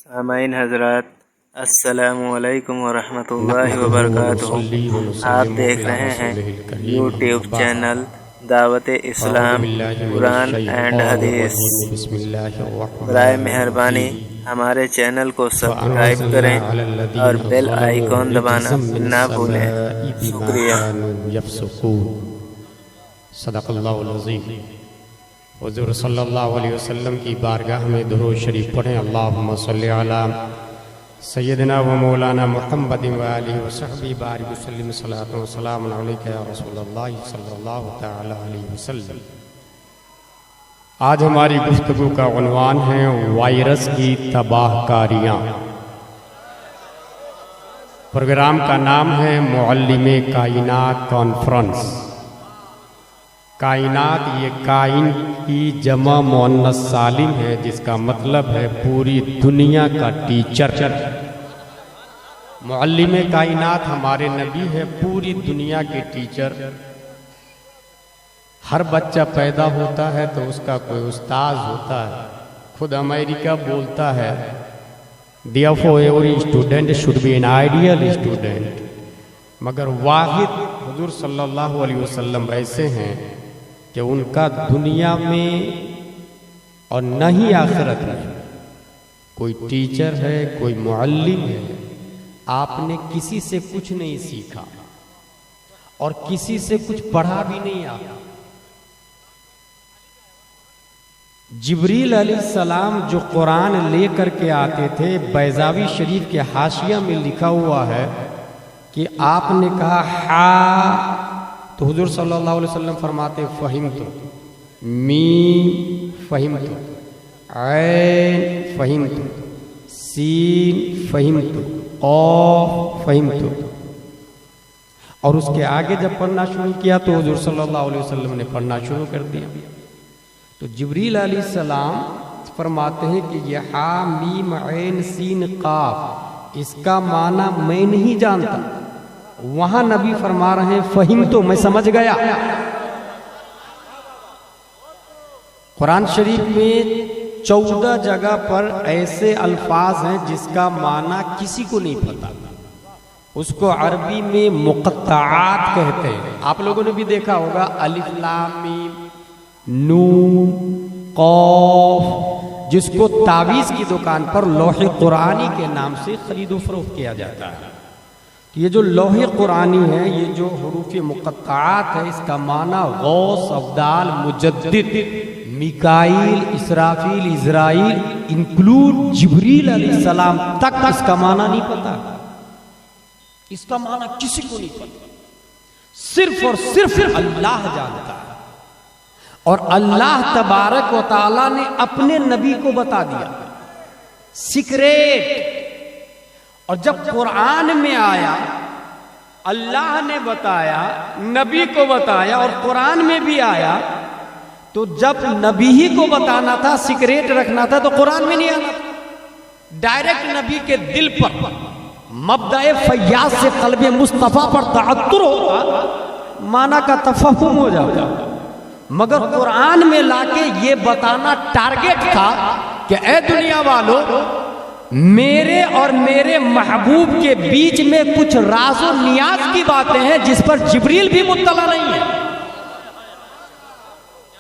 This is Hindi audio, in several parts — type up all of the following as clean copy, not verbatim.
सामाईन हज़रात, अस्सलामुअलैकुम वरहमतुल्लाहि वबरकातुहू। आप देख रहे हैं यूट्यूब चैनल दावत इस्लाम कुरान एंड हदीस। बराए मेहरबानी हमारे चैनल को सब्सक्राइब करें और बेल आइकॉन दबाना ना भूलें। शुक्रिया। सदक़ल्लाहुल अज़ीम। हुज़ूर सल्लल्लाहु अलैहि वसल्लम की बारगाह में दुरूद शरीफ पढ़ें। अल्लाहुम्मा सल्लि अला सय्यदिना व मौलाना मुहम्मदिन व आलिहि व सहबिहि बारिक वसल्लिम सलातो व सलामुन अलैका या रसूलल्लाह सल्लल्लाहु तआला अलैहि वसल्लम। आज हमारी गुफ्तगू का उन्वान है वायरस की तबाहकारियाँ। प्रोग्राम का नाम है मुअल्लिमे कायनात कॉन्फ्रेंस। कायनात ये काइन की जमा मुअन्नस सालिम है, जिसका मतलब है पूरी दुनिया का टीचर। मुअल्लिमे कायनात हमारे नबी है, पूरी दुनिया के टीचर। हर बच्चा पैदा होता है तो उसका कोई उस्ताद होता है। खुद अमेरिका बोलता है therefore every student should be an ideal student। मगर वाहिद हुजूर सल्लल्लाहु अलैहि वसल्लम ऐसे हैं कि उनका दुनिया में और न ही आखिरत में कोई टीचर है, कोई मुअल्लिम है। आपने किसी से कुछ नहीं सीखा और किसी से कुछ पढ़ा भी नहीं। आप जिब्रील अलैहिस्सलाम जो कुरान लेकर के आते थे, बैज़ावी शरीफ के हाशिया में लिखा हुआ है कि आपने कहा हा, तो हुजूर सल्लल्लाहु अलैहि वसल्लम फरमाते फ़हिम्तु, मीम फ़हिम्तु, ऐन फ़हिम्तु, सीन फ़हिम्तु, क़ाफ फ़हिम्तु। और उसके आगे जब पढ़ना शुरू किया तो हुजूर सल्लल्लाहु अलैहि वसल्लम ने पढ़ना शुरू कर दिया। तो जिब्रील अलैहिस्सलाम फरमाते हैं कि यह हा मीम ऐन सीन क़ाफ, इसका माना मैं नहीं जानता। वहां नबी फरमा रहे हैं फहिम, तो मैं समझ गया। कुरान शरीफ में 14 जगह पर ऐसे अल्फाज हैं जिसका माना किसी को नहीं पता। उसको अरबी में मुक़त्तआत कहते हैं। आप लोगों ने भी देखा होगा अलिफ लाम मीम नून क़ाफ, जिसको तावीज़ की दुकान पर लौहे कुरानी के नाम से खरीदो फरोख्त किया जाता है। ये जो लौहे कुरानी है, ये जो हुरूफ़ मुक़त्तआत है, इसका माना गौस, अब्दाल, मुजद्दिद, मिकाईल, इसराफील, इज़राइल, इंक्लूड जिब्रील अलैहिस्सलाम तक इसका माना नहीं पता। इसका माना किसी को नहीं पता, सिर्फ और सिर्फ अल्लाह जानता है। और अल्लाह तबारक व तआला ने अपने नबी को बता दिया सीक्रेट। और जब कुरान में आया, अल्लाह ने बताया, नबी को बताया, और कुरान में भी आया, तो जब नबी ही को बताना था, सीक्रेट रखना था, तो कुरान में नहीं आना था। डायरेक्ट नबी के दिल पर मब्दाए फैयाज से क़ल्बे मुस्तफ़ा पर तअत्तुर होता, माना का तफहुम हो जाता। मगर कुरान में लाके ये बताना टारगेट था कि ए दुनिया वालों, मेरे और मेरे महबूब के बीच में कुछ राज और नियाज की बातें हैं जिस पर जिब्रील भी मुत्तला नहीं है।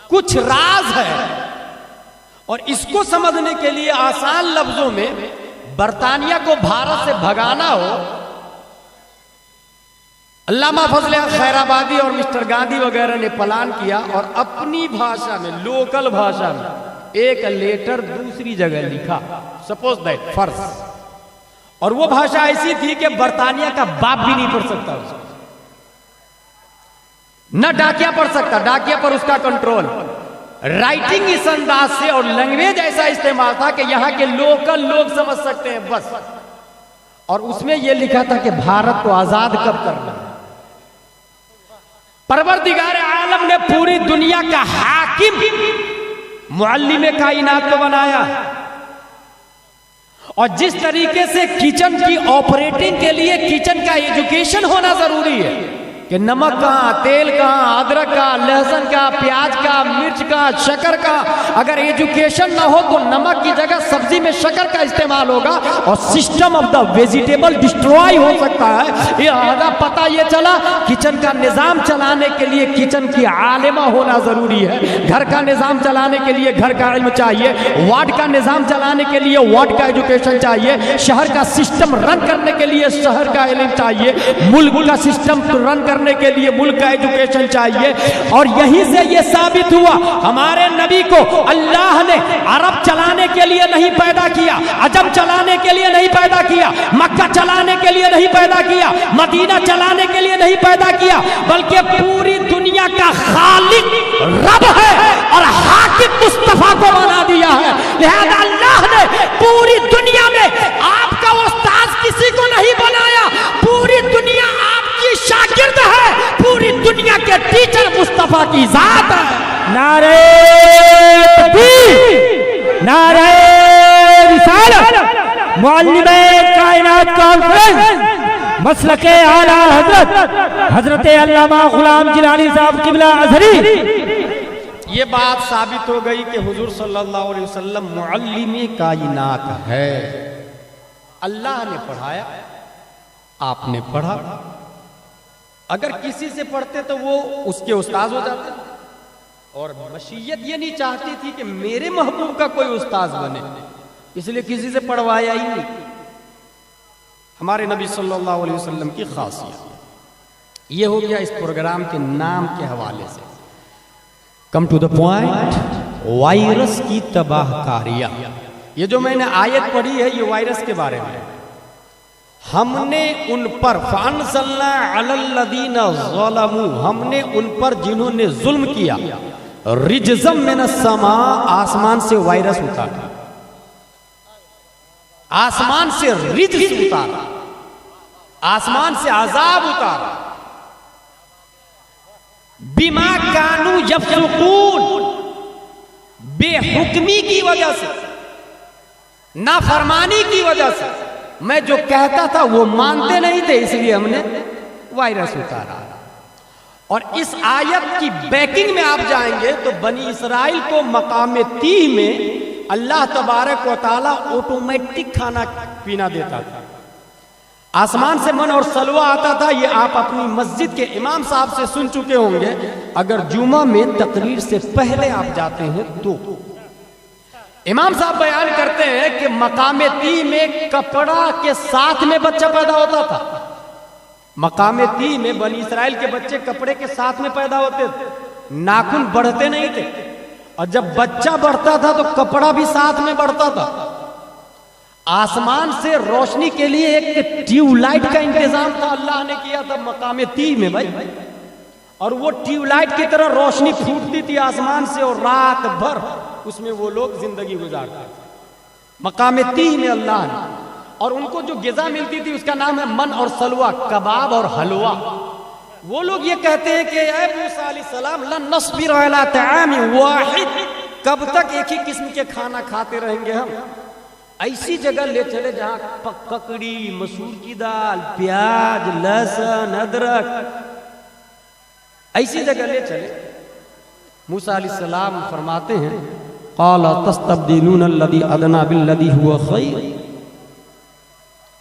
कुछ राज है। और इसको समझने के लिए आसान लफ्जों में बरतानिया को भारत से भगाना हो, अल्लामा फजले खैराबादी और मिस्टर गांधी वगैरह ने प्लान किया और अपनी भाषा में, लोकल भाषा में एक लेटर दूसरी जगह लिखा, सपोज दैट, फर्ज। और वो भाषा ऐसी थी कि बरतानिया का बाप भी नहीं पढ़ सकता उसको, न डाकिया पढ़ सकता, डाकिया पर उसका कंट्रोल। राइटिंग इस अंदाज से और लैंग्वेज ऐसा इस्तेमाल था कि यहां के लोकल लोग समझ सकते हैं बस। और उसमें यह लिखा था कि भारत को आजाद कब करना है। परवरदिगार आलम ने पूरी दुनिया का हाकिम मुअल्लिमे कायनात को बनाया। और जिस तरीके से किचन की ऑपरेटिंग के लिए किचन का एजुकेशन होना जरूरी है, कि नमक कहाँ, तेल कहाँ, अदरक का, लहसुन का, प्याज का, मिर्च का, शक्कर का। अगर एजुकेशन ना हो तो नमक की जगह सब्जी में शक्कर का इस्तेमाल होगा और system of the vegetable destroy हो सकता है। ये आधा पता ये चला किचन का निजाम चलाने के लिए किचन की आलिमा होना जरूरी है। घर का निजाम चलाने के लिए घर का इल्म चाहिए। वार्ड का निजाम चलाने के लिए वार्ड का एजुकेशन चाहिए। शहर का सिस्टम रन करने के लिए शहर का इल्म चाहिए। मुल्क का सिस्टम रन करने के लिए मुल्क का एजुकेशन चाहिए। और यहीं से ये साबित हुआ हमारे नबी को अल्लाह ने अरब चलाने के लिए नहीं पैदा किया, अजम चलाने के लिए नहीं पैदा किया, मक्का चलाने के लिए नहीं पैदा किया, मदीना चलाने के लिए नहीं पैदा किया, बल्कि पूरी दुनिया का खालिक रब है और हाकिम मुस्तफा को बना दिया है। लिहाजा अल्लाह ने पूरी दुनिया में आपका उस्ताद किसी को नहीं बनाया। पूरी दुनिया आपकी शागिर्द है। पूरी दुनिया के टीचर मुस्तफा की जात है। नारे तकबीर, नारे रिसालत, मुअल्लिमे कायनात कॉन्फ्रेंस, मसलके आला हजरत हजरत अल्लामा गुलाम जिलानी साहब किबला अज़हरी। ये बात साबित हो गई कि हुजूर सल्लल्लाहु अलैहि वसल्लम मुअल्लिमे कायनात है। अल्लाह ने पढ़ाया, आपने पढ़ा। अगर किसी से पढ़ते तो वो उसके उस्ताद हो जाते। और मशीयत ये नहीं चाहती थी कि मेरे महबूब का कोई उस्ताद बने, इसलिए किसी से पढ़वाया ही नहीं। हमारे नबी सल्लल्लाहु अलैहि वसल्लम की खासियत ये हो गया इस प्रोग्राम के नाम के हवाले से। Come to the point, virus की तबाहकारियां। ये जो मैंने आयत पढ़ी है ये वायरस के बारे में। हमने उन पर फअनज़लना अलल्लज़ीना ज़लमू, हमने उन पर जिन्होंने जुल्म किया, रिजज़म मिनस्समा, आसमान से वायरस उतारा, आसमान से रिज्स उतारा, आसमान से अजाब उतारा। बिमा कानू यफ़सुकून, बेहुक्मी की वजह से, नाफरमानी की वजह से। मैं जो कहता था वो मानते नहीं थे, इसलिए हमने वायरस उतारा। और इस आयत की बैकिंग में आप जाएंगे तो बनी इसराइल को मकाम तीह में अल्लाह तबारक व तआला ऑटोमेटिक खाना पीना देता था। आसमान से मन और सलवा आता था। ये आप अपनी मस्जिद के इमाम साहब से सुन चुके होंगे। अगर जुमा में तकरीर से पहले आप जाते हैं तो इमाम साहब बयान करते हैं कि मकाम तीह में कपड़ा के साथ में बच्चा पैदा होता था। मकाम तीह में बनी इसराइल के बच्चे कपड़े के साथ में पैदा होते थे, नाखून बढ़ते नहीं थे। और जब बच्चा बढ़ता था तो कपड़ा भी साथ में बढ़ता था। आसमान से रोशनी के लिए एक ट्यूबलाइट का इंतजाम था, अल्लाह ने किया था मकाम तीह में भाई। और वो ट्यूबलाइट की तरह रोशनी फूटती थी आसमान से और रात भर उसमें वो लोग जिंदगी गुजारते थे मकाम तीह में अल्लाह ने। और उनको जो गिज़ा मिलती थी उसका नाम है मन और सलवा, कबाब और हलवा। वो लोग ये कहते हैं कि ऐ मूसा अलैहिस्सलाम लन नस्बिर अला तआमिन वाहिद, कब तक एक ही किस्म के खाना खाते रहेंगे हम। ऐसी जगह ले चले जहां ककड़ी, मसूर की दाल, प्याज, लहसुन, अदरक, ऐसी जगह ले चले। मूसा अलैहिस्सलाम फरमाते हैं क़ाला तस्तब्दिलून अल्लज़ी अदना बिल्लज़ी हुवा खैर,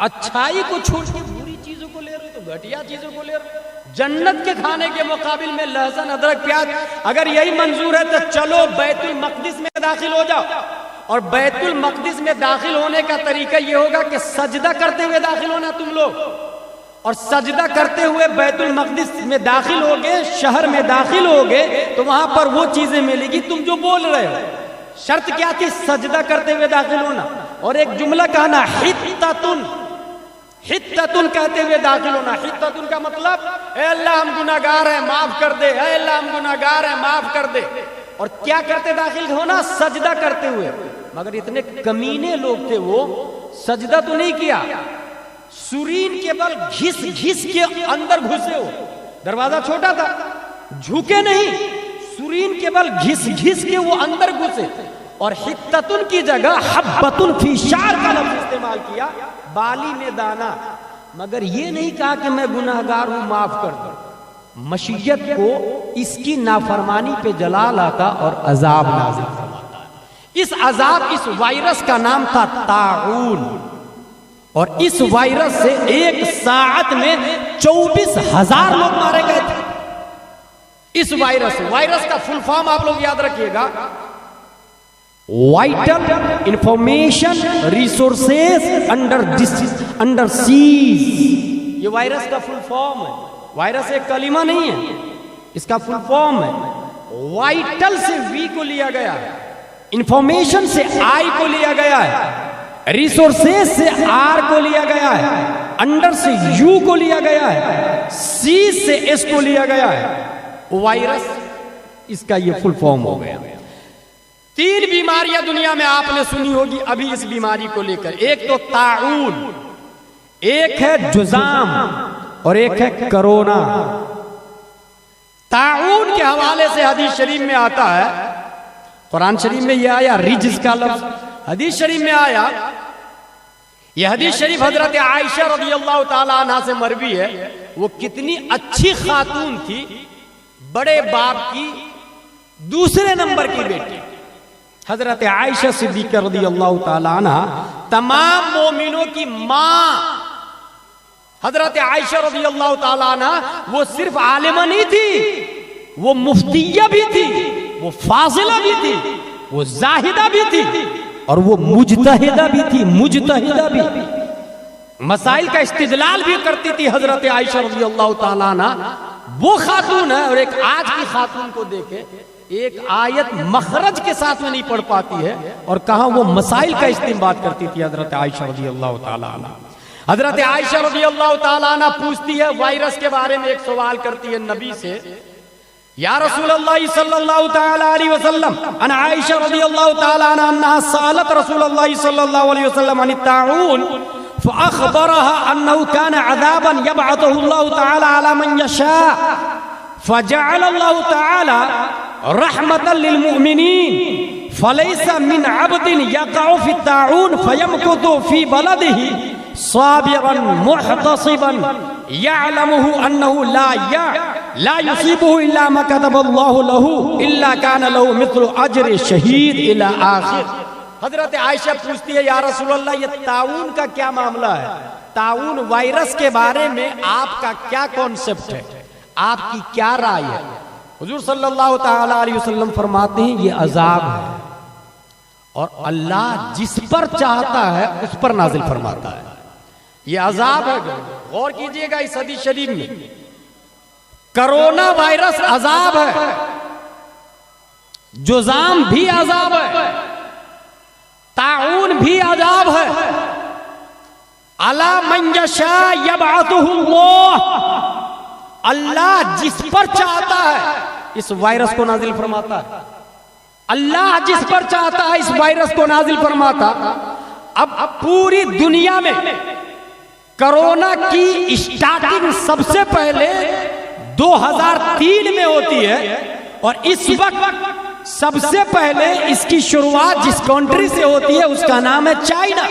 अच्छाई को छोड़ के बुरी चीजों को ले रहे हो, तो घटिया चीजों को ले रहे हो। जन्नत के खाने के मुकाबिल में लहसुन, अदरक, प्याज, अगर यही मंजूर है तो चलो बैतुल मक़दिस में दाखिल हो जाओ। और बैतुल मक़दिस में दाखिल होने का तरीका यह होगा कि सजदा करते हुए दाखिल होना तुम लोग। और सजदा करते हुए बैतुल मक़दिस में दाखिल होगे, शहर में दाखिल होगे तो वहां पर वो चीजें मिलेगी तुम जो बोल रहे हो। शर्त क्या थी? सजदा करते हुए दाखिल होना। और एक जुमला कहना हित्ततुन, हित्ततुन कहते हुए दाखिल होना। हित्ततुन का मतलब ए अल्लाह हम गुनाहगार हैं माफ कर दे, ए अल्लाह हम गुनाहगार हैं माफ कर दे। और क्या करते दाखिल होना? सजदा करते हुए। मगर इतने कमीने लोग थे वो सजदा तो नहीं किया, सुरीन के बल घिस घिस के अंदर घुसे। हो दरवाजा छोटा था, झुके नहीं, सुरीन के बल घिस घिस के वो अंदर घुसे। और हित्ततुन की जगह हब्बतुन फी शार का लफ्ज इस्तेमाल किया, बाली में दाना। मगर ये नहीं कहा कि मैं गुनाहगार हूं माफ कर दो। मशीयत को इसकी नाफरमानी पे जला लाता और अजाब नाज़िल फरमाता है। इस अजाब, इस वायरस का नाम था ताऊन, और इस वायरस से एक साथ में 24,000 लोग मारे गए थे। इस वायरस का फुल फॉर्म आप लोग याद रखिएगा, vital information resources under seize. ये वायरस का फुल फॉर्म है। वायरस एक कलीमा नहीं है, इसका फुल फॉर्म है। वाइटल से वी को लिया गया है, इंफॉर्मेशन से आई को लिया गया है, रिसोर्सेस से आर को लिया गया है, अंडर से यू को लिया गया है, सी से एस को लिया गया है। वायरस, इसका ये फुल फॉर्म हो गया। 3 बीमारियां दुनिया में आपने सुनी होगी अभी इस बीमारी को लेकर। एक तो ताऊन, एक है जुजाम और एक है कोरोना। ताऊन के हवाले से हदीस शरीफ में आता है, कुरान शरीफ में यह आया रिज्स का लफ्ज, हदीस शरीफ में आया। यह हदीस शरीफ हजरत आयशा रज़ियल्लाहु ताला अन्हा से मरवी है। वो कितनी अच्छी खातून थी, बड़े बाप की दूसरे नंबर की बेटी हजरत आयशा सिद्दीक़ा रज़ियल्लाहु ताला अन्हा, तमाम मोमिनों की मां हजरत आयशा रज़ियल्लाहु ताला अन्हा। वो सिर्फ आलिमा नहीं थी, वो मुफ्तिया भी थी, वो फाजिला भी थी, वो जाहिदा भी थी और वो मुजतहिदा भी थी। मुजतहिदा भी, मसाइल का इस्तिदलाल भी करती थी हजरत आयशा रज़ियल्लाहु ताला अन्हा। वो खातून है, और एक आज की खातून को देखे, एक आयत मखरज के साथ में नहीं पढ़ पाती है, और कहा वो मसाइल का इस्तेमाल करती थी हजरत आयशा रज़ियल्लाहु ताला अन्हा। हजरत आयशा रज़ियल्लाहु ताला अन्हा पूछती है वायरस के बारे में, एक सवाल करती है नबी से, या रसूल अल्लाह सल्लल्लाहु ताला अलैहि वसल्लम, अन आयशा रज़ियल्लाहु ताला अन्हा सअलत रसूल अल्लाह सल्लल्लाहु अलैहि वसल्लम अन ताऊन फअखबरहा अन्नहु कान अज़ाबन यबअथुहु अल्लाहु ताला अला मन यशा फजअल अल्लाहु ताला रहमतन लिल मुमिनीन फलैसा मिन अब्दिन यक़अ फी ताऊन फयमकुतु फी बलदिही साबिरन मुहतसिबन यअलमुहु अन्नहु ला युसीबुहु इल्ला मा कतबल्लाहु लहू इल्ला कान लहू मिथलु अज्र शहीद इला आखिर। हजरत आयशा पूछती है, या रसूल अल्लाह, ये ताऊन का क्या मामला है? ताऊन वायरस के बारे में आपका क्या कॉन्सेप्ट है, आपकी क्या राय है? हुजूर सल्लल्लाहु ताला अलैहि वसल्लम फरमाते हैं, ये अजाब है और अल्लाह जिस पर चाहता है उस पर नाजिल फरमाता है। ये अजाब है। गौर कीजिएगा इस हदीस शरीफ में, कोरोना वायरस अजाब है, जुजाम भी अजाब है, ताऊन भी अजाब है। अला मन यशा यबअथुहु अल्लाह, अल्लाह जिस पर चाहता है इस वायरस को नाजिल फरमाता है। अल्लाह जिस पर चाहता है इस वायरस को नाजिल फरमाता। अब पूरी दुनिया में कोरोना की स्टार्टिंग सबसे पहले 2003 में होती है, और इस वक्त सबसे पहले इसकी शुरुआत जिस कंट्री से होती है उसका नाम है चाइना,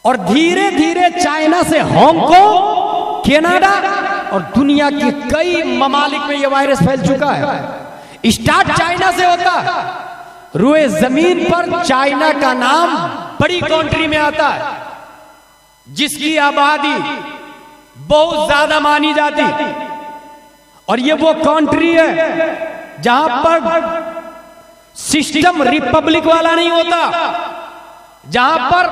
और धीरे धीरे चाइना से हांगकांग, कनाडा और दुनिया के कई ममालिक में यह वायरस फैल चुका है। स्टार्ट चाइना से होता है। रुए जमीन पर चाइना का नाम बड़ी कंट्री में आता है, जिसकी आबादी बहुत ज्यादा मानी जाती, और ये वो कंट्री है जहां पर सिस्टम रिपब्लिक वाला नहीं होता, जहां पर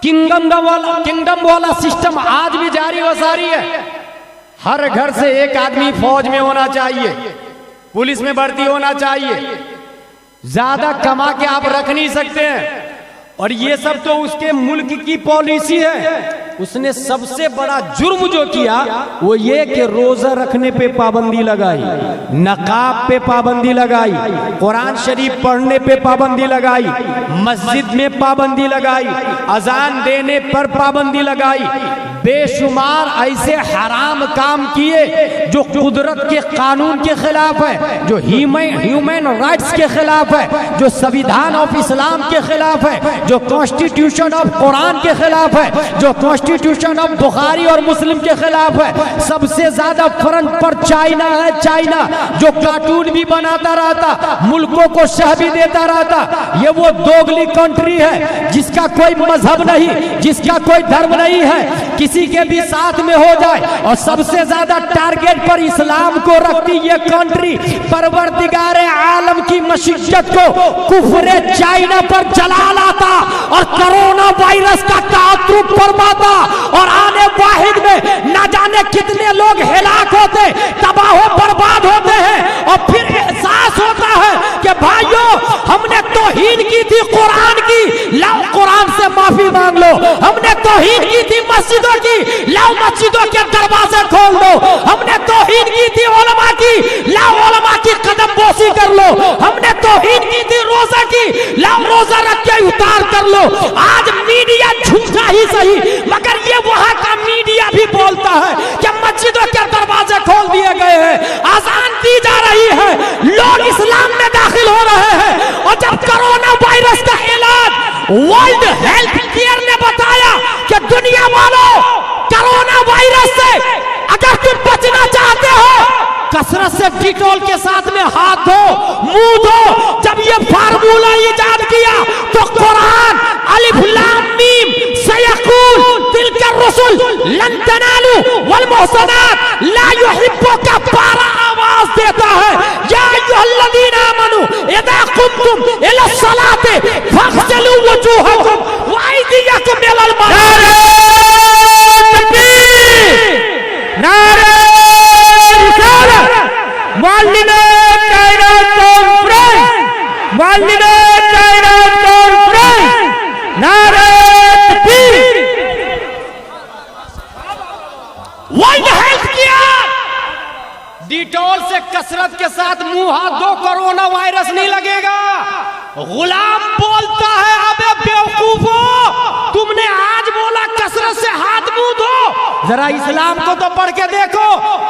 किंगडम वाला सिस्टम आज भी जारी वसारी है। हर घर से एक आदमी फौज में होना चाहिए, पुलिस में भर्ती होना चाहिए, ज्यादा कमा के आप रख नहीं सकते हैं, और ये सब तो उसके मुल्क की पॉलिसी है। उसने सबसे बड़ा जुर्म जो किया वो ये कि रोजा रखने पे पाबंदी लगाई, नकाब पे पाबंदी लगाई, कुरान शरीफ पढ़ने पे पाबंदी लगाई, मस्जिद में पाबंदी लगाई, अजान देने पर पाबंदी लगाई, बेशुमार ऐसे हराम काम किए जो कुदरत के कानून के खिलाफ है, जो ह्यूमन राइट्स के खिलाफ है, जो संविधान ऑफ इस्लाम के खिलाफ है, जो कॉन्स्टिट्यूशन ऑफ कुरान के खिलाफ है, जो कॉन्स्टिट्यूशन ऑफ बुखारी और मुस्लिम के खिलाफ है। सबसे ज्यादा फ्रंट पर चाइना है, चाइना जो कार्टून भी बनाता रहता, मुल्कों को शह भी देता रहता। ये वो दोगली कंट्री है जिसका कोई मजहब नहीं, जिसका कोई धर्म नहीं है, किसी के भी साथ में हो जाए, और सबसे ज्यादा टारगेट पर इस्लाम को रखती ये कंट्री परवरदिगारे आलम की मशीयत को कुफरे चाइना पर जला लाता और कोरोना वायरस का तात्रुक फरमाता, और आने वाहिद में न जाने कितने लोग हिलाक होते, तबाह बर्बाद होते हैं। और फिर एहसास होता है कि भाइयों हमने तौहीन की थी कुरान की, लाओ कुरान से माफी मांग लो। हमने तौहीन की थी मस्जिदों की, लाओ मस्जिदों के दरवाजे खोल दो। हमने तौहीन की थी उलमा की, लाओ उलमा की कदम बोसी कर लो। हमने तौहीन की थी रोजा की, लाओ रोजा रख के उतार कर लो। आज मीडिया झूठा ही सही, मगर ये वहां का मीडिया भी बोलता है कि मस्जिदों के दरवाजे खोल दिए गए हैं, आजान दी जा रही है, लोग इस्लाम में दाखिल हो रहे हैं। और जब कोरोना वायरस का इलाज वर्ल्ड हेल्थ केयर ने बताया कि दुनिया वालों कोरोना वायरस से अगर तुम बचना चाहते हो, कसरत से डिटॉल के साथ में हाथ धो, मुंह धो। जब ये फार्मूला इजाद किया तो कुरान अलिफ लाम मीम सयकूल तिलका रसूल लन तनालू वल मुहसनात ला युहिब्बु का पारा आवाज देता है, या अय्युहल्लज़ीना आमनू इज़ा कुमतुम इला सलाति फग़सिलू वजूहकुम व अयदियकुम इलल मराफ़िक़। नारे रिसालत, मालिने कायनात कॉन्फ्रेंस, मालिने कायनात कॉन्फ्रेंस, नारे तकबीर। वर्ल्ड हेल्थ केयर डिटॉल से कसरत के साथ मुंह हाथ धो, कोरोना वायरस नहीं लगेगा। गुलाम बोलता है अबे बेवकूफो, तुमने आज बोला कसरत से हाथ मुंह धो, जरा इस्लाम को तो पढ़ के देखो।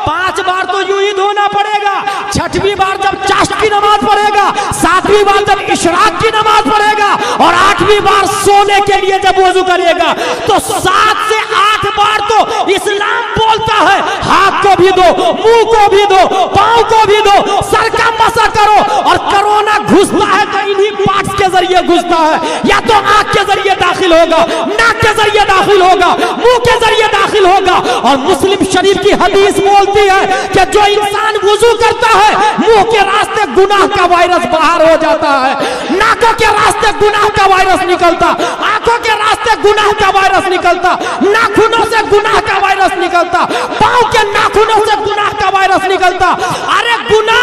5 बार तो यूं ही धोना पड़ेगा, 6वीं बार जब चाश्त की नमाज पढ़ेगा, 7वीं बार जब इशराक की नमाज पढ़ेगा, और 8वीं बार सोने के लिए जब वुजू करेगा, तो 7 से 8 बार तो इस्लाम बोलता है हाथ को भी दो, मुंह को भी दो, पांव को भी दो, सर का मसा करो। और कोरोना घुसता है तो इन्हीं पार्ट्स के जरिए घुसता है, या तो आंख के जरिए दाखिल होगा, नाक के जरिए दाखिल होगा, मुंह के जरिए दाखिल होगा। और मुस्लिम शरीफ की हदीस बोलती है कि जो इंसान वुजू करता है, मुंह के रास्ते गुनाह का वायरस बाहर हो जाता है, नाकों के रास्ते गुनाह का वायरस निकलता, आंखों के रास्ते गुनाह का वायरस निकलता, नाखूनों से गुनाह का वायरस निकलता, पांव के नाखूनों से गुनाह का वायरस निकलता। अरे गुनाह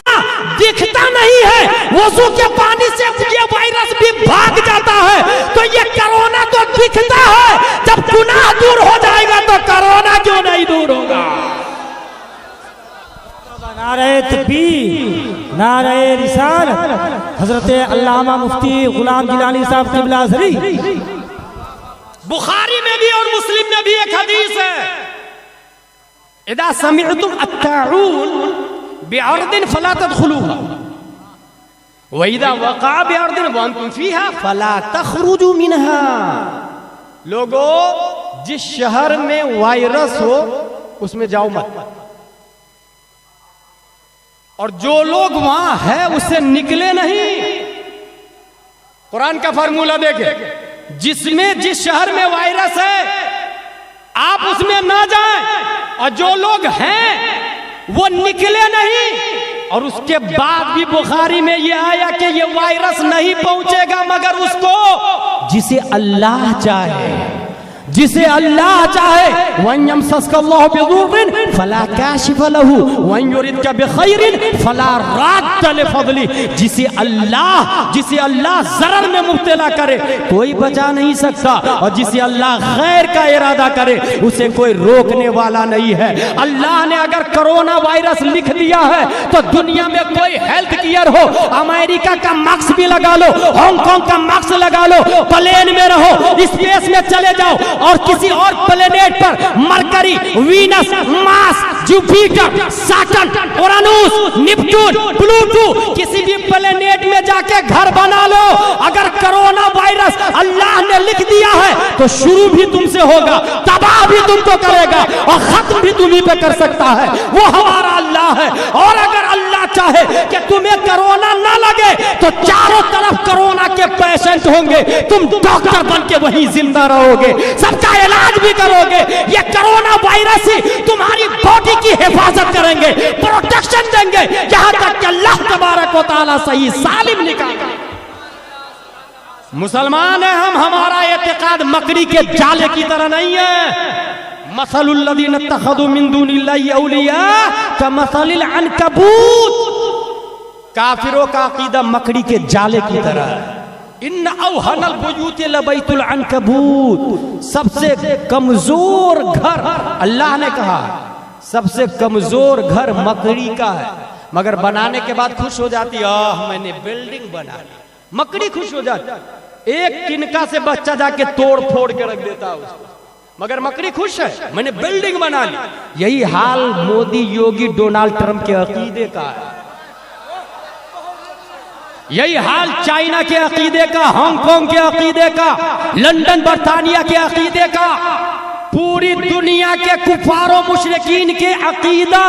दिखता नहीं है, वुजू के पानी से ये वायरस भी भाग जाता है। तो ये कोरोना तो दिखता है, जब गुनाह दूर हो जाएगा तो कोरोना क्यों नहीं दूर होगा। नारे तकबीर, नारे रिसालत, हजरत अल्लामा मुफ्ती गुलाम जिलानी साहब क़िबला अज़हरी। बुखारी में भी और मुस्लिम में भी एक हदीस है, इदा समिअतुम अत्ताऊन बिअर्दिन फला तदखुलूहा व इदा वक़ा बिअर्दिन व अंतुम फीहा फला तखरुजू मिनहा। लोगों, जिस शहर में वायरस हो उसमें जाओ मत, और जो लोग वहां है उससे निकले नहीं। कुरान का फार्मूला देखें, जिस शहर में वायरस है आप उसमें ना जाएं, और जो लोग हैं वो निकले नहीं। और उसके बाद भी बुखारी में ये आया कि ये वायरस नहीं पहुंचेगा मगर उसको जिसे अल्लाह चाहे, जिसे अल्लाह चाहे। वन यमसस्कल्लाहु बिदुर्रिन फला काशिफ लहू वन युरिदका बिखैरिन फला राद्द लिफज़ली। जिसे अल्लाह ज़रर में मुब्तला करे कोई बचा नहीं सकता, और जिसे अल्लाह खैर का इरादा करे उसे कोई रोकने वाला नहीं है। अल्लाह ने अगर कोरोना वायरस लिख दिया है तो दुनिया में कोई हेल्थ केयर हो, अमेरिका का मास्क भी लगा लो, हांगकांग का मास्क लगा लो, प्लेन में रहो, स्पेस में चले जाओ, और किसी और प्लेनेट पर Mercury, Venus, Mars, Jupiter, Saturn, Uranus, Neptune, Pluto किसी भी प्लेनेट में जाके घर बना लो। अगर कोरोना वायरस अल्लाह ने लिख दिया है तो शुरू भी तुमसे होगा, तबाह भी तुमको करेगा और खत्म भी तुम्ही पे कर सकता है। वो हमारा अल्लाह है। और अगर अल्लाह चाहे कि तुम्हें कोरोना ना लगे तो चारों तरफ कोरोना के पेशेंट होंगे, तुम डॉक्टर बन के वहीं जिंदा रहोगे, सबका इलाज भी करोगे। ये कोरोना वायरस ही तुम्हारी बॉडी की हिफाजत करेंगे, प्रोटेक्शन देंगे, यहां तक कि अल्लाह तबारक व तआला सही सालिम निकालेगा। मुसलमान है हम, हमारा एतकाद मकड़ी के जाले की तरह नहीं है। मसलुल्लज़ीन इत्तखज़ू मिन दूनिल्लाहि औलिया कमसलिल अनकबूत। काफिरों का अकीदा मकड़ी के जाले की तरह है। इन्न अवहनल बुयूत लबैतुल अनकबूत। सबसे कमजोर घर, अल्लाह ने कहा सबसे कमजोर घर मकड़ी का है, मगर बनाने के बाद खुश हो जाती है, मैंने बिल्डिंग बना ली। मकड़ी खुश हो जाती, एक तिनका से बच्चा जाके तोड़ फोड़ के रख देता है उसको, मगर मकड़ी खुश है, मैंने बिल्डिंग बना ली। यही हाल मोदी, योगी, डोनाल्ड ट्रंप के अकीदे का है। यही हाल चाइना के अकीदे का, हांगकांग के अकीदे का, लंदन बर्तानिया के अकीदे का, पूरी दुनिया के कुफारों मुशरिकीन के अकीदा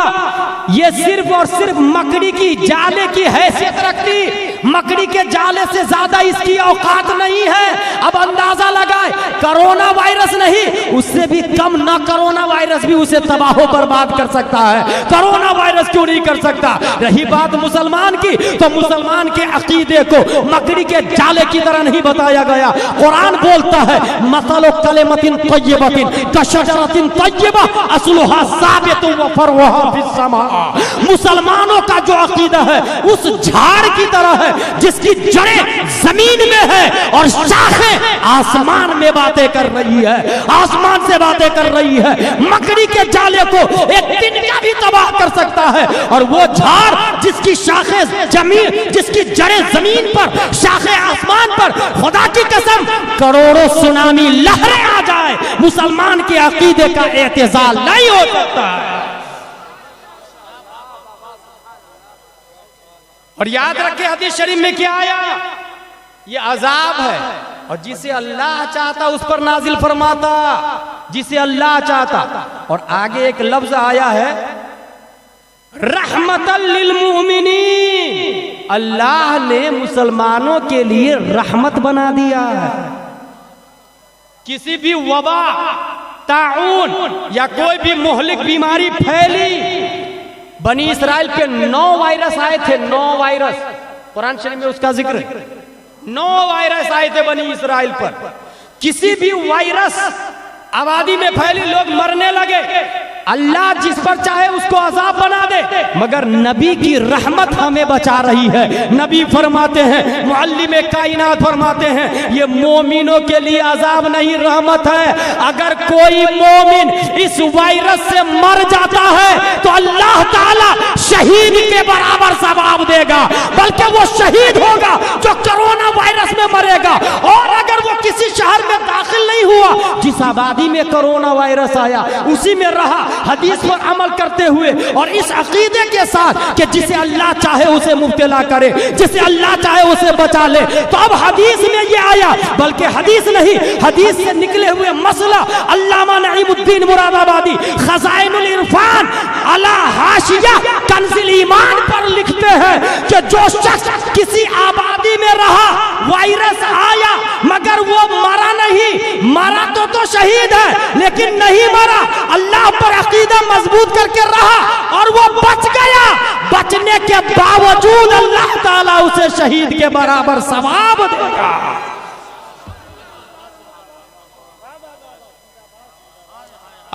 ये सिर्फ और सिर्फ मकड़ी की जाले की हैसियत रखती। मकड़ी के जाले से ज्यादा इसकी औकात नहीं है। अब अंदाजा लगाए, कोरोना वायरस नहीं, उससे भी कम ना कोरोना वायरस भी उसे तबाह बर्बाद कर सकता है। कोरोना वायरस क्यों नहीं कर सकता? रही बात मुसलमान की, तो मुसलमान के अकीदे को मकड़ी के जाले की तरह नहीं बताया गया। कुरान बोलता है मसलो कलिमतिन तय्यबतिन कशजरतिन तय्यबा असलुहा साबितुन व फरउहा फिस्समा। मुसलमानों का जो अकीदा है उस झाड़ की तरह है जिसकी जड़ें जमीन में है और शाखें आसमान में बातें कर रही है, आसमान से बातें कर रही है। मकड़ी के जाले को एक तिनका भी तबाह कर सकता है, और वो झाड़ जिसकी शाखें जमीन, जिसकी जड़ें जमीन पर, शाखें आसमान पर, खुदा की कसम करोड़ों सुनामी लहरें आ जाए, मुसलमान के अकीदे का एतजाल नहीं हो सकता। और याद रखे हदीस शरीफ में क्या आया, ये अजाब है, और जिसे अल्लाह चाहता उस पर नाजिल फरमाता, जिसे अल्लाह चाहता। और आगे एक लफ्ज आया है रहमतल लिल मुमिनीन। अल्लाह ने मुसलमानों के लिए रहमत बना दिया है। किसी भी वबा, ताउन या कोई भी मुहलिक बीमारी फैली, बनी इसराइल पे 9 वायरस आए थे, 9 वायरस, कुरान शरीफ में उसका जिक्र, 9 वायरस आए थे बनी इसराइल पर। किसी भी वायरस आबादी में फैली, लोग मरने लगे, अल्लाह जिस पर चाहे उसको अजाब बना दे, मगर नबी की रहमत हमें बचा रही है। नबी फरमाते हैं, मुअल्लिम कायनात फरमाते हैं, ये मोमिनों के लिए अजाब नहीं रहमत है। अगर कोई मोमिन इस वायरस से मर जाता है तो अल्लाह ताला शहीद के बराबर सवाब देगा, बल्कि वो शहीद होगा जो कोरोना वायरस में मरेगा। और अगर वो किसी शहर में दाखिल नहीं हुआ, जिस आबादी में कोरोना वायरस आया उसी में रहा, हदीस पर अमल करते हुए और इस अकीदे के साथ कि जिसे अल्लाह चाहे उसे मुब्तला करे, जिसे अल्लाह चाहे उसे बचा ले, तो अब हदीस में ये आया, बल्कि हदीस नहीं, हदीस से निकले हुए मसला अल्लामा नईमुद्दीन मुरादाबादी खजाइनुल इरफान अला हाशिया कंज़िल ईमान पर लिखते हैं कि जो शख्स किसी आबादी में रहा, वायरस आया मगर वो मरा नहीं, मरा तो शहीद है लेकिन नहीं मरा, अल्लाह पर अकीदा मजबूत करके रहा और वो बच गया, बचने के बावजूद अल्लाह ताला उसे शहीद के बराबर सवाब देगा।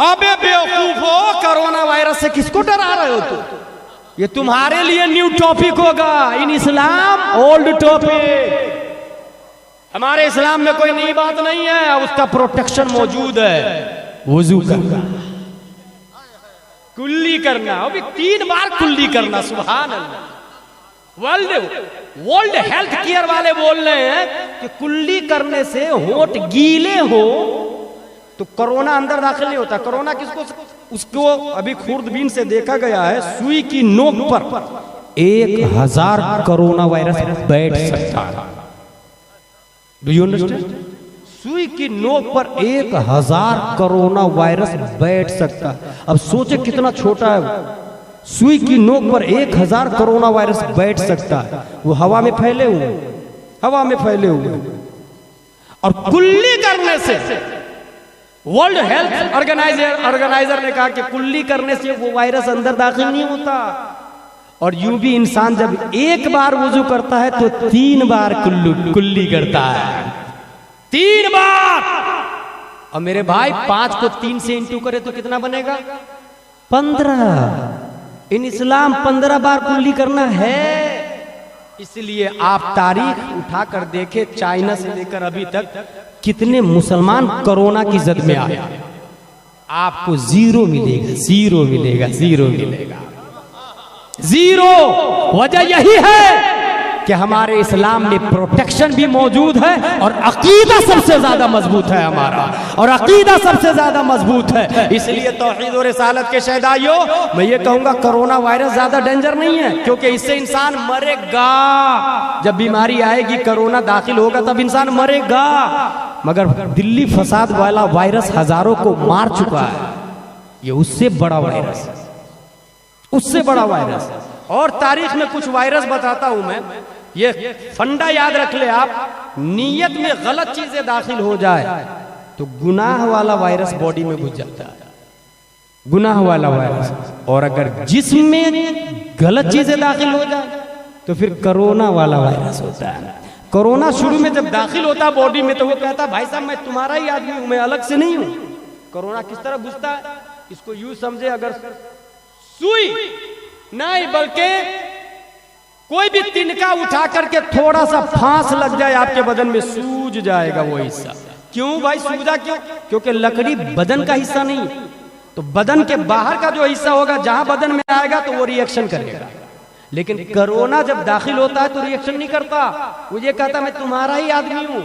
अबे बेवकूफो, कोरोना वायरस से किसको डरा रहे हो तुम? ये तुम्हारे लिए न्यू टॉपिक होगा इन इस्लाम, ओल्ड टॉपिक। हमारे इस्लाम में कोई नई बात नहीं है, उसका प्रोटेक्शन मौजूद है। वुजू करना, कुल्ली करना, अभी 3 बार कुल्ली करना, सुभान अल्लाह। वर्ल्ड हेल्थ केयर वाले बोल रहे हैं कि कुल्ली करने से होंठ गीले हो तो कोरोना अंदर दाखिल नहीं होता। कोरोना किसको, उसको अभी खुर्दबीन से देखा गया है, सुई की नोक पर 1000 कोरोना वायरस बैठ सकता है। Do you understand? सुई की नोक पर 1000 कोरोना वायरस बैठ सकता है। अब सोचे कितना छोटा है वो। सुई की नोक पर 1000 कोरोना वायरस बैठ सकता है। वो हवा में फैले हुए, हवा में फैले हुए, और कुल्ली करने से वर्ल्ड हेल्थ ऑर्गेनाइजर ने कहा कि कुल्ली करने से वो वायरस अंदर दाखिल नहीं होता। और यूं भी इंसान जब एक बार वुजू करता है तो 3 बार कुल्ली करता है, 3 बार। और मेरे भाई 5 को 3 से इंटू करे तो कितना बनेगा? 15। इन इस्लाम 15 बार कुल्ली करना है। इसलिए आप तारीख उठाकर देखे, चाइना से लेकर अभी तक कितने मुसलमान कोरोना की जद में आए। आपको 0 मिलेगा, 0 मिलेगा, 0 मिलेगा, 0। वजह यही है कि हमारे इस्लाम में प्रोटेक्शन भी मौजूद है और अकीदा सबसे ज्यादा मजबूत है हमारा, और अकीदा सबसे ज्यादा मजबूत है। इसलिए तौहीद और रिसालत के शहदाइयों, मैं ये कहूंगा कोरोना वायरस ज्यादा डेंजर नहीं है, क्योंकि इससे इंसान मरेगा। जब बीमारी आएगी, कोरोना दाखिल होगा, तब इंसान मरेगा। मगर दिल्ली फसाद वाला वायरस हजारों को मार चुका है। ये उससे बड़ा वायरस, उससे बड़ा वायरस। और तारीख में कुछ वायरस बताता हूं मैं, ये फंडा याद रख ले आप। नीयत में गलत चीजें दाखिल हो जाए तो गुनाह वाला वायरस बॉडी में घुस जाता है, गुनाह वाला वायरस। और अगर जिस्म में गलत चीजें दाखिल हो जाए तो फिर कोरोना वाला वायरस होता है। कोरोना शुरू में जब दाखिल होता है बॉडी में तो वो कहता है भाई साहब मैं तुम्हारा ही आदमी हूं, मैं अलग से नहीं हूं। कोरोना किस तरह घुसता है इसको यूं समझे, अगर सुई नहीं बल्कि कोई भी तिनका उठा करके थोड़ा सा फांस लग जाए आपके बदन में, सूज जाएगा वो हिस्सा। क्यों भाई सूजा क्यों? क्योंकि लकड़ी बदन का हिस्सा नहीं, तो बदन के बाहर का जो हिस्सा होगा जहां बदन में आएगा तो वो रिएक्शन करेगा। लेकिन कोरोना जब दाखिल होता है तो रिएक्शन नहीं करता, वो ये कहता मैं तुम्हारा ही आदमी हूं।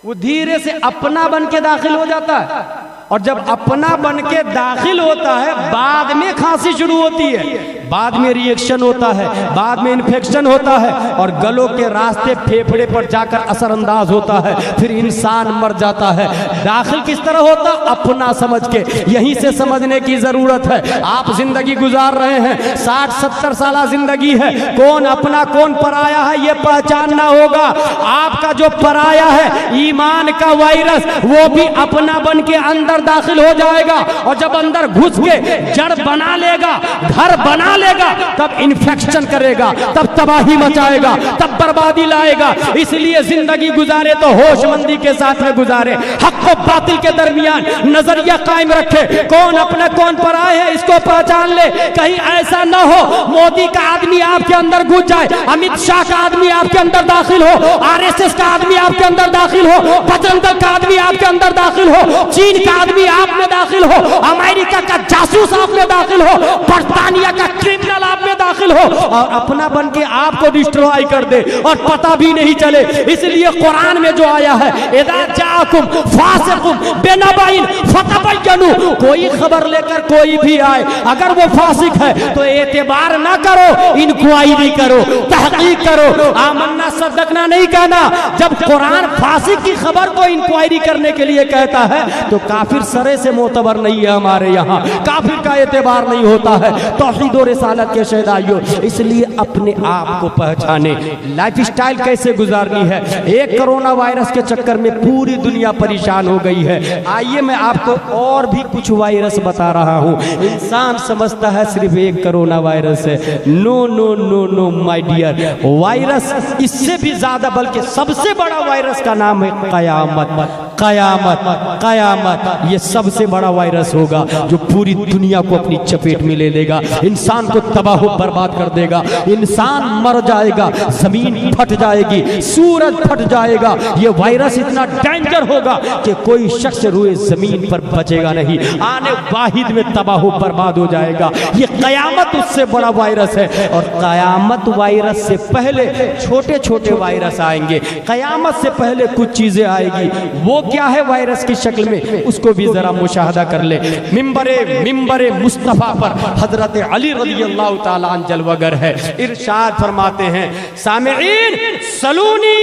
वो धीरे से अपना बन के दाखिल हो जाता है, और जब अपना बन के दाखिल होता है बाद में खांसी शुरू होती है, बाद में रिएक्शन होता है, बाद में इन्फेक्शन होता है, और गलों के रास्ते फेफड़े पर जाकर असरअंदाज होता है, फिर इंसान मर जाता है। दाखिल किस तरह होता? अपना समझ के। यहीं से समझने की जरूरत है। आप जिंदगी गुजार रहे हैं, 60-70 साल जिंदगी है, कौन अपना कौन पराया है ये पहचानना होगा। आपका जो पराया है ईमान का वायरस, वो भी अपना बन के अंदर दाखिल हो जाएगा, और जब अंदर घुस के जड़ बना लेगा, घर बना लेगा, तब इन्फेक्शन करेगा, तब तबाही मचाएगा, तब बर्बादी लाएगा। इसलिए जिंदगी गुजारे तो होशमंदी के साथ में गुजारे, हक और बातिल के दरमियान नजरिया कायम रखे। कौन अपना कौन पराया है इसको पहचान ले। कहीं ऐसा ना हो मोदी का आदमी आपके अंदर घुस जाए, अमित शाह का आदमी आपके अंदर दाखिल हो, आरएसएस का आदमी आपके अंदर दाखिल हो, बजरंग दल का आदमी आपके अंदर दाखिल हो, चीन का आदमी आप में दाखिल हो, अमेरिका का जासूस आप में दाखिल हो, बर्तानिया का क्रिमिनल आप में दाखिल हो, और अपना बन के आपको डिस्ट्रॉय कर दे और पता भी नहीं चले। इसलिए कुरान में जो आया है, इदा जाकुम फासिकुम बिनबाइन फतबय्यनु, कोई खबर लेकर कोई भी आए, अगर वो फासिक है तो एतबार ना करो, इंक्वायरी करो, तहकीक करो, आमन्ना सदकना नहीं कहना। जब कुरान फासिक की खबर को इंक्वायरी करने के लिए कहता है तो काफिर सरे से मोतबर नहीं है। हमारे यहाँ काफिर का एतबार नहीं होता है। तौहीद और रिसालत के शहदाइयों, इसलिए अपने आप को पहचाने, लाइफ स्टाइल कैसे गुजारनी है। एक कोरोना वायरस के चक्कर में पूरी दुनिया परेशान हो गई है। आइए मैं आपको और भी कुछ वायरस बता रहा हूँ। इंसान समझता है सिर्फ एक कोरोना वायरस है। No no no no my dear, virus इससे भी ज्यादा, बल्कि सबसे बड़ा वायरस का नाम है कयामत। कयामत, कयामत ये सबसे बड़ा वायरस होगा जो पूरी दुनिया को अपनी चपेट में ले लेगा, इंसान को तबाह बर्बाद कर देगा। इंसान मर जाएगा, जमीन फट जाएगी, सूरज फट जाएगा। ये वायरस इतना डेंजर होगा कि कोई शख्स रुए जमीन पर बचेगा नहीं, आने वाहिद में तबाह बर्बाद हो जाएगा। ये कयामत उससे बड़ा वायरस है। और कयामत वायरस से पहले छोटे छोटे वायरस आएंगे। कयामत से पहले कुछ चीजें आएगी, वो क्या है वायरस की शक्ल में, उसको भी जरा मुशाहदा कर ले। मिंबरे मुस्तफा पर हजरत अली रज़ियल्लाहु ताला अन्हु जलवागर है। इरशाद फरमाते हैं, सामिईन सलूनी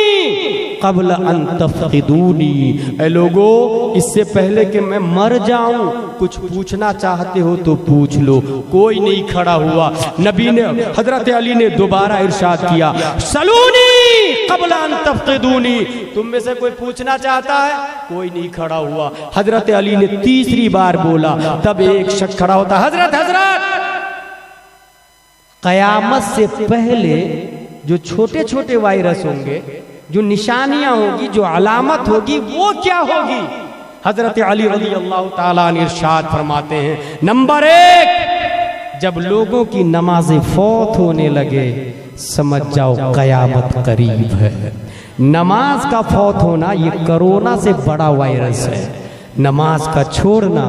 क़ब्ल अन तफ़क़िदूनी, ऐ लोगो इससे पहले कि मैं मर जाऊं कुछ पूछना चाहते हो तो पूछ लो। कोई नहीं खड़ा हुआ। नबी ने हजरत अली ने दोबारा इरशाद किया, सलूनी क़ब्ल अन तफ़क़िदूनी, तुम में से कोई पूछना चाहता है? कोई नहीं खड़ा हुआ। हजरत अली ने तीसरी बार बोला, तब एक शख्स खड़ा होता, हजरत क़यामत से पहले जो छोटे छोटे वायरस होंगे, जो निशानियां होगी, जो अलामत होगी, वो क्या होगी? हजरत अली रज़ियल्लाहु ताला अन्हु इरशाद फरमाते हैं, नंबर 1, जब लोगों की नमाजें फौत होने लगे समझ जाओ क़यामत करीब है। नमाज का फौत होना ये कोरोना से बड़ा वायरस है। नमाज का छोड़ना,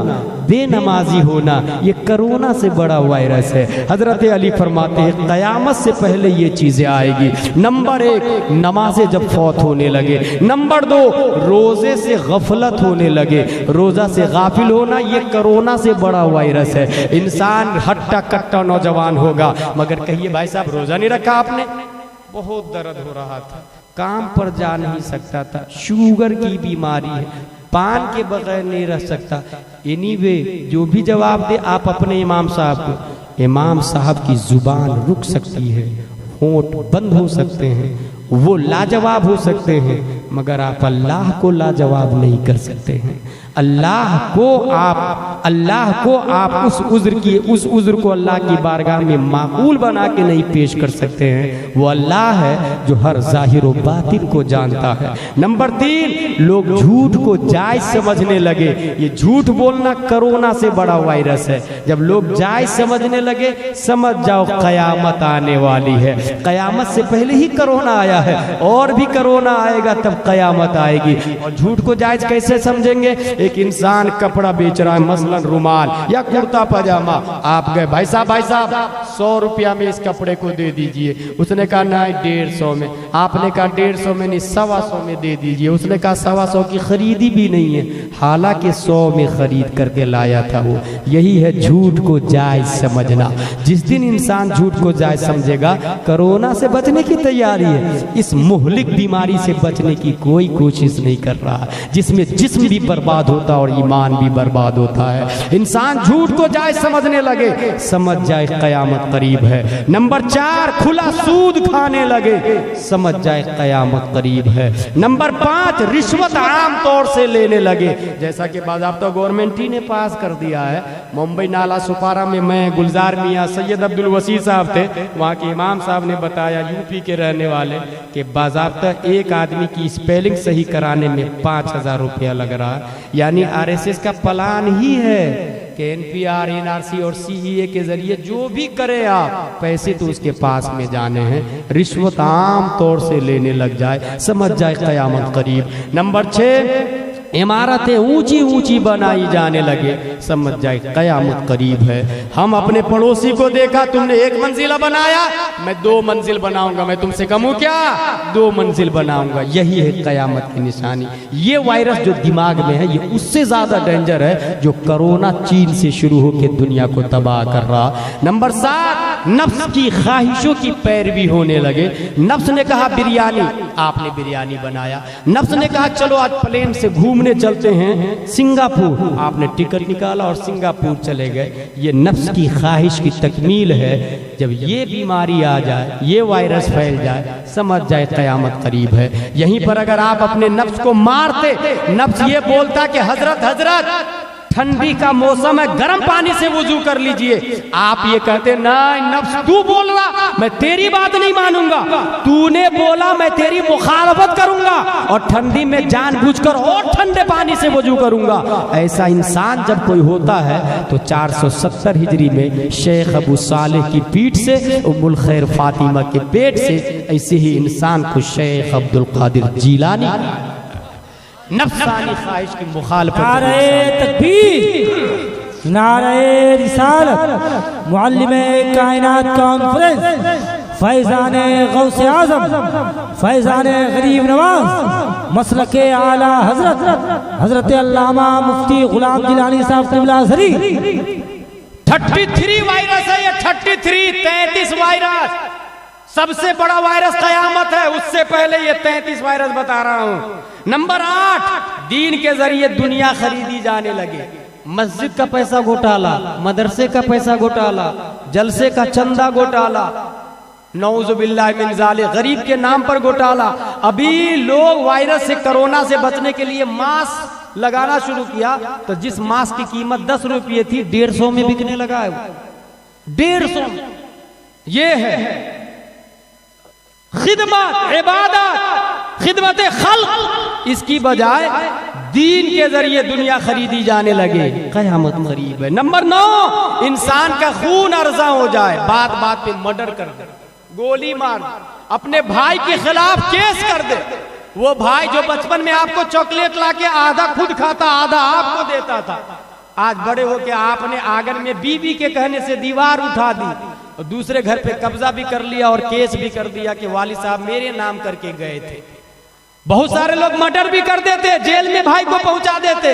बेनमाजी होना, ये कोरोना से बड़ा वायरस है। हजरत अली फरमाते हैं क़यामत से पहले ये चीज़ें आएगी। नंबर 1, नमाजें जब फौत होने लगे। नंबर 2, रोज़े से गफलत होने लगे। रोज़ा से गाफिल होना ये कोरोना से बड़ा वायरस है। इंसान हट्टा कट्टा नौजवान होगा, मगर कहिए भाई साहब रोज़ा नहीं रखा आपने, बहुत दर्द हो रहा था, काम पर जा नहीं सकता था, शुगर की बीमारी है, पान के बगैर नहीं रह सकता। एनीवे जो भी जवाब दे आप अपने इमाम साहब को, इमाम साहब की जुबान रुक सकती है, होंठ बंद हो सकते हैं, वो लाजवाब हो सकते हैं, मगर आप अल्लाह को लाजवाब नहीं कर सकते हैं। अल्लाह को आप उस उज़्र को अल्लाह की बारगाह में माकूल बना के नहीं पेश कर सकते हैं। वो अल्लाह है जो हर ज़ाहिर व बातिन को जानता है। नंबर 3, लोग झूठ को जायज़ समझने लगे। ये झूठ बोलना कोरोना से बड़ा वायरस है। जब लोग जायज़ समझने लगे समझ जाओ क़यामत आने वाली है। क़यामत से पहले ही कोरोना आया है, और भी कोरोना आएगा तब क़यामत आएगी। और झूठ को जायज़ कैसे समझेंगे? एक इंसान कपड़ा बेच रहा है, मसलन रुमाल या कुर्ता पजामा, आप गए, भाई साहब 100 रुपया में इस कपड़े को दे दीजिए। उसने कहा नहीं 150 में। आपने कहा 150 में नहीं 125 में दे दीजिए। उसने कहा 125 की खरीदी भी नहीं है, हालांकि 100 में खरीद करके लाया था वो। यही है झूठ को जायज़ समझना। जिस दिन इंसान झूठ को जायज़ समझेगा, कोरोना से बचने की तैयारी है, इस मुहलिक बीमारी से बचने की कोई कोशिश नहीं कर रहा, जिसमें जिस्म भी बर्बाद होता और ईमान भी बर्बाद होता है। इंसान झूठ को जायज़ समझने लगे, समझ जाए क़यामत करीब है। नंबर 4, खुला सूद खाने लगे, समझ जाए क़यामत करीब है। नंबर 5, रिश्वत आम तौर से लेने लगे, जैसा कि बाज़ाब्ता गवर्नमेंट ही ने पास कर दिया है। मुंबई नाला सुपारा में मैं, गुलजार मियाँ, सैयद अब्दुल वसी साहब थे, वहाँ के इमाम साहब ने बताया, यूपी के रहने वाले, कि बाज़ाब्ता एक आदमी की स्पेलिंग सही कराने में 5000 रुपया लग रहा है। यानी RSS का प्लान ही है कि NPR, NRC और CEA के जरिए जो भी करे आप, पैसे तो उसके पास में जाने हैं। रिश्वत आम तौर से लेने लग जाए, समझ जाए क़यामत करीब। नंबर 6, इमारतें ऊंची ऊंची बनाई जाने लगे, समझ जाए क़यामत करीब है। हम अपने पड़ोसी को देखा, तुमने 1 मंजिला बनाया, मैं 2 मंजिल बनाऊंगा, मैं तुमसे कम हूं क्या? 2 मंजिल बनाऊंगा। यही है क़यामत की निशानी। ये वायरस जो दिमाग में है, ये उससे ज्यादा डेंजर है जो कोरोना चीन से शुरू होकर दुनिया को तबाह कर रहा। नंबर 7, नफ्स की ख्वाहिशों की पैरवी होने लगे। नफ्स ने कहा बिरयानी, आपने बिरयानी बनाया। नफ्स ने कहा चलो आज प्लेन से घूमने चलते हैं सिंगापुर, आपने टिकट निकाला और सिंगापुर चले गए। ये नफ्स की ख्वाहिश की तकमील है। जब ये बीमारी आ जाए, ये वायरस फैल जाए, समझ जाए क़यामत करीब है। यहीं पर अगर आप अपने नफ्स को मारते, नफ्स ये बोलता कि हजरत ठंडी का मौसम है, गर्म पानी से वुजू कर लीजिए, आप ये कहते नहीं नफ्स तू बोल रहा, मैं तेरी बात नहीं मानूंगा, तूने बोला मैं तेरी मुखालफत करूंगा और ठंडी में जानबूझकर और ठंडे पानी से वुजू करूंगा। ऐसा इंसान जब कोई होता है तो 470 हिजरी में शेख अबू सालेह की पीठ से, उम्मुल खैर फातिमा के पेट से, ऐसे ही इंसान को शेख अब्दुल कादिर जीलानी नफ्सानी ख्वाहिश की मुखालफत, नारे तकबीर, नारे रिसालत, मुअल्लिमे कायनात कॉन्फ्रेंस, फैज़ाने गौसे आज़म, फैज़ाने गरीब नवाज, मसलक आला हजरत अल्लामा मुफ्ती गुलाम जिलानी साहब क़िबला अज़हरी। 33 वायरस है ये, 33 वायरस। सबसे बड़ा वायरस कयामत है, उससे पहले ये 33 वायरस बता रहा हूं। नंबर 8, दीन के जरिए दुनिया खरीदी जाने लगे। मस्जिद का पैसा घोटाला, मदरसे का पैसा घोटाला, जलसे का चंदा घोटाला, नऊजुबिल्लाह मिन ज़ालिक, गरीब के नाम पर घोटाला। अभी लोग वायरस से, कोरोना से बचने के लिए मास्क लगाना शुरू किया, तो जिस मास्क की कीमत 10 रुपये थी 150 में बिकने लगा है, 150 में। ये है खिदमत, इबादत, खिदमत खल्क। इसकी बजाय दीन के जरिए दुनिया खरीदी जाने लगे, कयामत करीब है। नंबर 9, इंसान का खून अर्जा हो जाए, बात बात पे मर्डर कर दे, गोली मार, अपने भाई के खिलाफ केस कर दे। वो भाई जो बचपन में आपको चॉकलेट लाके आधा खुद खाता, आधा आपको देता था, आज बड़े होके आपने आंगन में बीबी के कहने से दीवार उठा दी और दूसरे घर पे कब्जा भी कर लिया और केस भी कर दिया कि वाली साहब मेरे नाम करके गए थे। बहुत सारे लोग मर्डर भी कर देते, जेल में भाई को पहुंचा देते।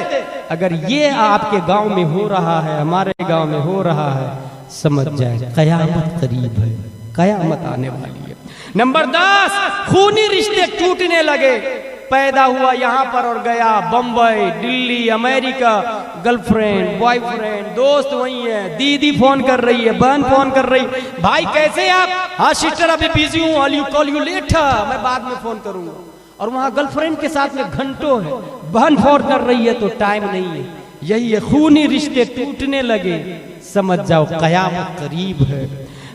अगर ये आपके गांव में हो रहा है, हमारे गांव में हो रहा है, समझ जाए कयामत करीब है, कयामत आने वाली है। नंबर 10, खूनी रिश्ते टूटने लगे। पैदा हुआ यहाँ पर और गया Bombay, Delhi, America, girlfriend, boyfriend, दोस्त वही है, दीदी फोन कर रही है, बहन फोन कर रही, भाई कैसे आप? हाँ सिस्टर अभी बिजी हूँ, all you call you later, मैं बाद में फोन करूंगा। और वहाँ गर्लफ्रेंड के साथ में घंटों है, बहन फोन कर रही है तो टाइम नहीं है। यही है, खूनी रिश्ते टूटने लगे, समझ जाओ कयामत करीब है।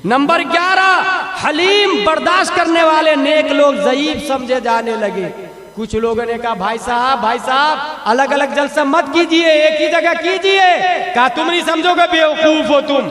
नंबर 11, हलीम, बर्दाश्त करने वाले नेक लोग ज़ईफ समझे जाने लगे। कुछ लोगों ने कहा भाई साहब अलग अलग जलसा मत कीजिए, एक ही जगह कीजिए। क्या तुम नहीं समझोगे, बेवकूफ हो तुम,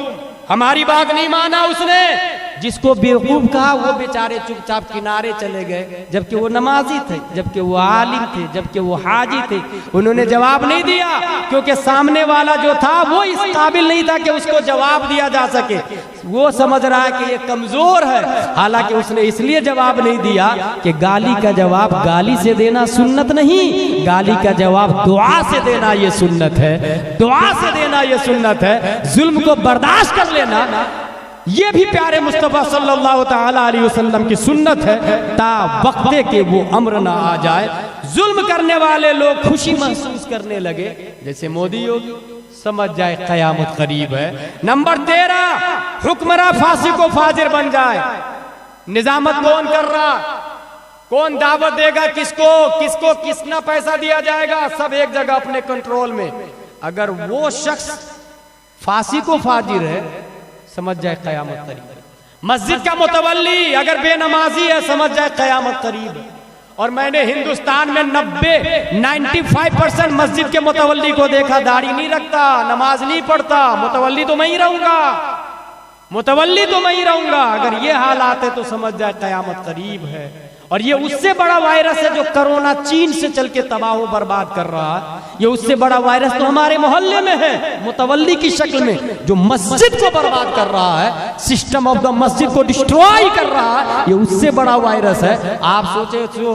हमारी बात नहीं माना उसने। जिसको बेवकूफ कहा वो बेचारे चुपचाप किनारे चले गए, जबकि वो नमाजी थे, जबकि वो आलिम थे, जबकि वो हाजी थे। उन्होंने जवाब नहीं दिया क्योंकि सामने वाला जो था वो इस काबिल नहीं था कि उसको जवाब दिया जा सके। वो समझ रहा है कि ये कमजोर है, हालांकि उसने इसलिए जवाब नहीं दिया कि गाली का जवाब गाली से देना सुन्नत नहीं, गाली का जवाब दुआ से देना ये सुन्नत है, दुआ से देना ये सुन्नत है। जुल्म को बर्दाश्त कर लेना ये भी प्यारे मुस्तफा सल्लल्लाहु ताला अलैहि वसल्लम की सुन्नत है, ता वक्ते के वो अम्र ना आ जाए। जुल्म करने वाले लोग खुशी महसूस करने लगे, जैसे मोदी योगी, समझ जाए कयामत करीब है। नंबर 13, हुक्मरान फासिक को फाजिर बन जाए। निजामत कौन कर रहा, कौन दावत देगा, किसको किसको कितना पैसा दिया जाएगा, सब एक जगह अपने कंट्रोल में। अगर वो शख्स फासिक को फाजिर है, समझ जाए कयामत करीब है। मस्जिद का मुतवल्ली अगर बेनमाजी है, समझ जाए कयामत करीब है। और मैंने हिंदुस्तान में 95% मस्जिद के मुतवल्ली को देखा, दाढ़ी नहीं रखता, नमाज नहीं पढ़ता, मुतवल्ली तो मैं ही रहूंगा, मुतवल्ली तो मैं ही रहूंगा। अगर ये हालात है तो समझ जाए कयामत करीब है। और ये उससे बड़ा वायरस है जो कोरोना चीन से चल के तबाह बर्बाद कर रहा है। ये उससे बड़ा वायरस तो हमारे मोहल्ले में है, मुतवल्ली की शक्ल में, जो मस्जिद को बर्बाद कर रहा है, सिस्टम ऑफ द मस्जिद को डिस्ट्रॉय कर रहा है। ये उससे बड़ा वायरस है। आप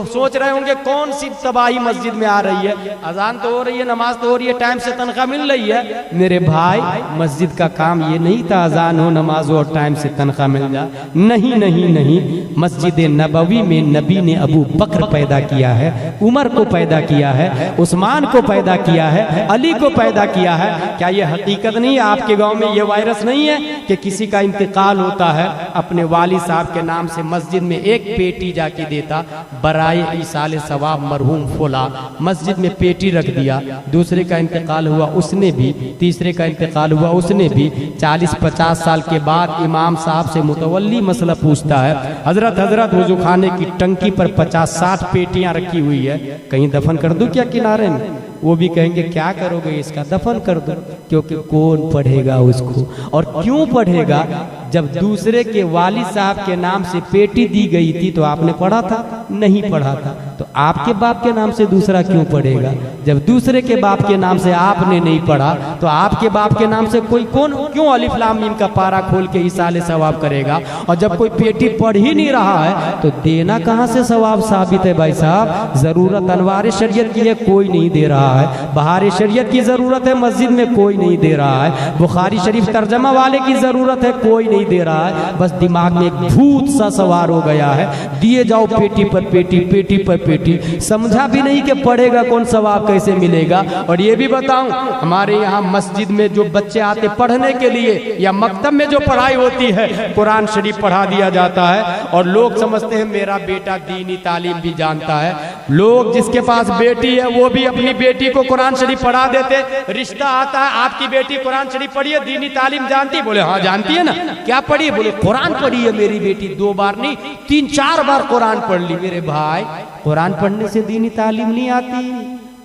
सोच रहे होंगे कौन सी तबाही मस्जिद में आ रही है, अजान तो हो रही है, नमाज तो हो रही है, टाइम से तनख्वाह मिल रही है। मेरे भाई, मस्जिद का काम ये नहीं था अजान हो, नमाज हो और टाइम से तनख्वाह मिल जाए। नहीं नहीं नहीं, मस्जिद नबवी में नबी ने अबू बकर पैदा किया है, उमर को पैदा किया है, उस्मान को पैदा किया है, अली को पैदा किया है। क्या ये हकीकत नहीं है? आपके गांव में ये वायरस नहीं है कि किसी का इंतकाल होता है, अपने वाली साहब के नाम से मस्जिद में एक पेटी जाके देता, बराए ईसाले सवाब मरहूम फुला, मस्जिद में पेटी रख दिया। दूसरे का इंतकाल हुआ उसने भी, तीसरे का इंतकाल हुआ उसने भी। 40-50 साल के बाद इमाम साहब से मुतवल्ली मसला पूछता है, हजरत वुजू खाने की टंकी पर 50-60 पेटियां रखी हुई है, कहीं दफन कर दूं क्या किनारे में? वो भी कहेंगे क्या करोगे इसका, दफन कर दो। क्योंकि कौन पढ़ेगा उसको और क्यों पढ़ेगा? जब दूसरे के वालिद साहब के नाम से पेटी दी गई थी तो आपने पढ़ा था? नहीं पढ़ा था। तो आपके बाप के नाम से दूसरा क्यों पढ़ेगा? जब दूसरे के बाप के नाम से आपने नहीं पढ़ा तो आपके बाप के नाम से कोई कौन क्यों अलिफ लाम मीम का पारा खोल के इसाले सवाब करेगा? और जब कोई पेटी पढ़ ही नहीं रहा है तो देना कहाँ से सवाब साबित है भाई साहब? जरूरत अनवार शरीयत की है, कोई नहीं दे रहा है। बहार शरीयत की जरूरत है, मस्जिद में कोई नहीं दे रहा है। बुखारी शरीफ तर्जमा वाले की जरूरत है, कोई नहीं दे रहा है। बस दिमाग में एक भूत सा सवार हो गया है, दिए जाओ पेटी पर पेटी, पेटी पर पेटी। समझा भी नहीं कि पढ़ेगा कौन, सवाब कैसे मिलेगा। और ये भी बताऊं, हमारे यहाँ मस्जिद में जो बच्चे आते पढ़ने के लिए या मकतब में जो पढ़ाई होती है, कुरान शरीफ पढ़ा दिया जाता है और लोग समझते हैं मेरा बेटा दीनी तालीम भी जानता है। लोग जिसके पास बेटी है वो भी अपनी बेटी को कुरान शरीफ पढ़ा देते। रिश्ता आता है, आपकी बेटी कुरान शरीफ पढ़ी है, दीनी तालीम जानती है? बोले हाँ जानती है ना। क्या पढ़ी है? बोले कुरान पढ़ी है मेरी बेटी, 2 बार नहीं 3-4 बार कुरान पढ़ ली। मेरे भाई, कुरान पढ़ने से दीनी तालीम नहीं आती,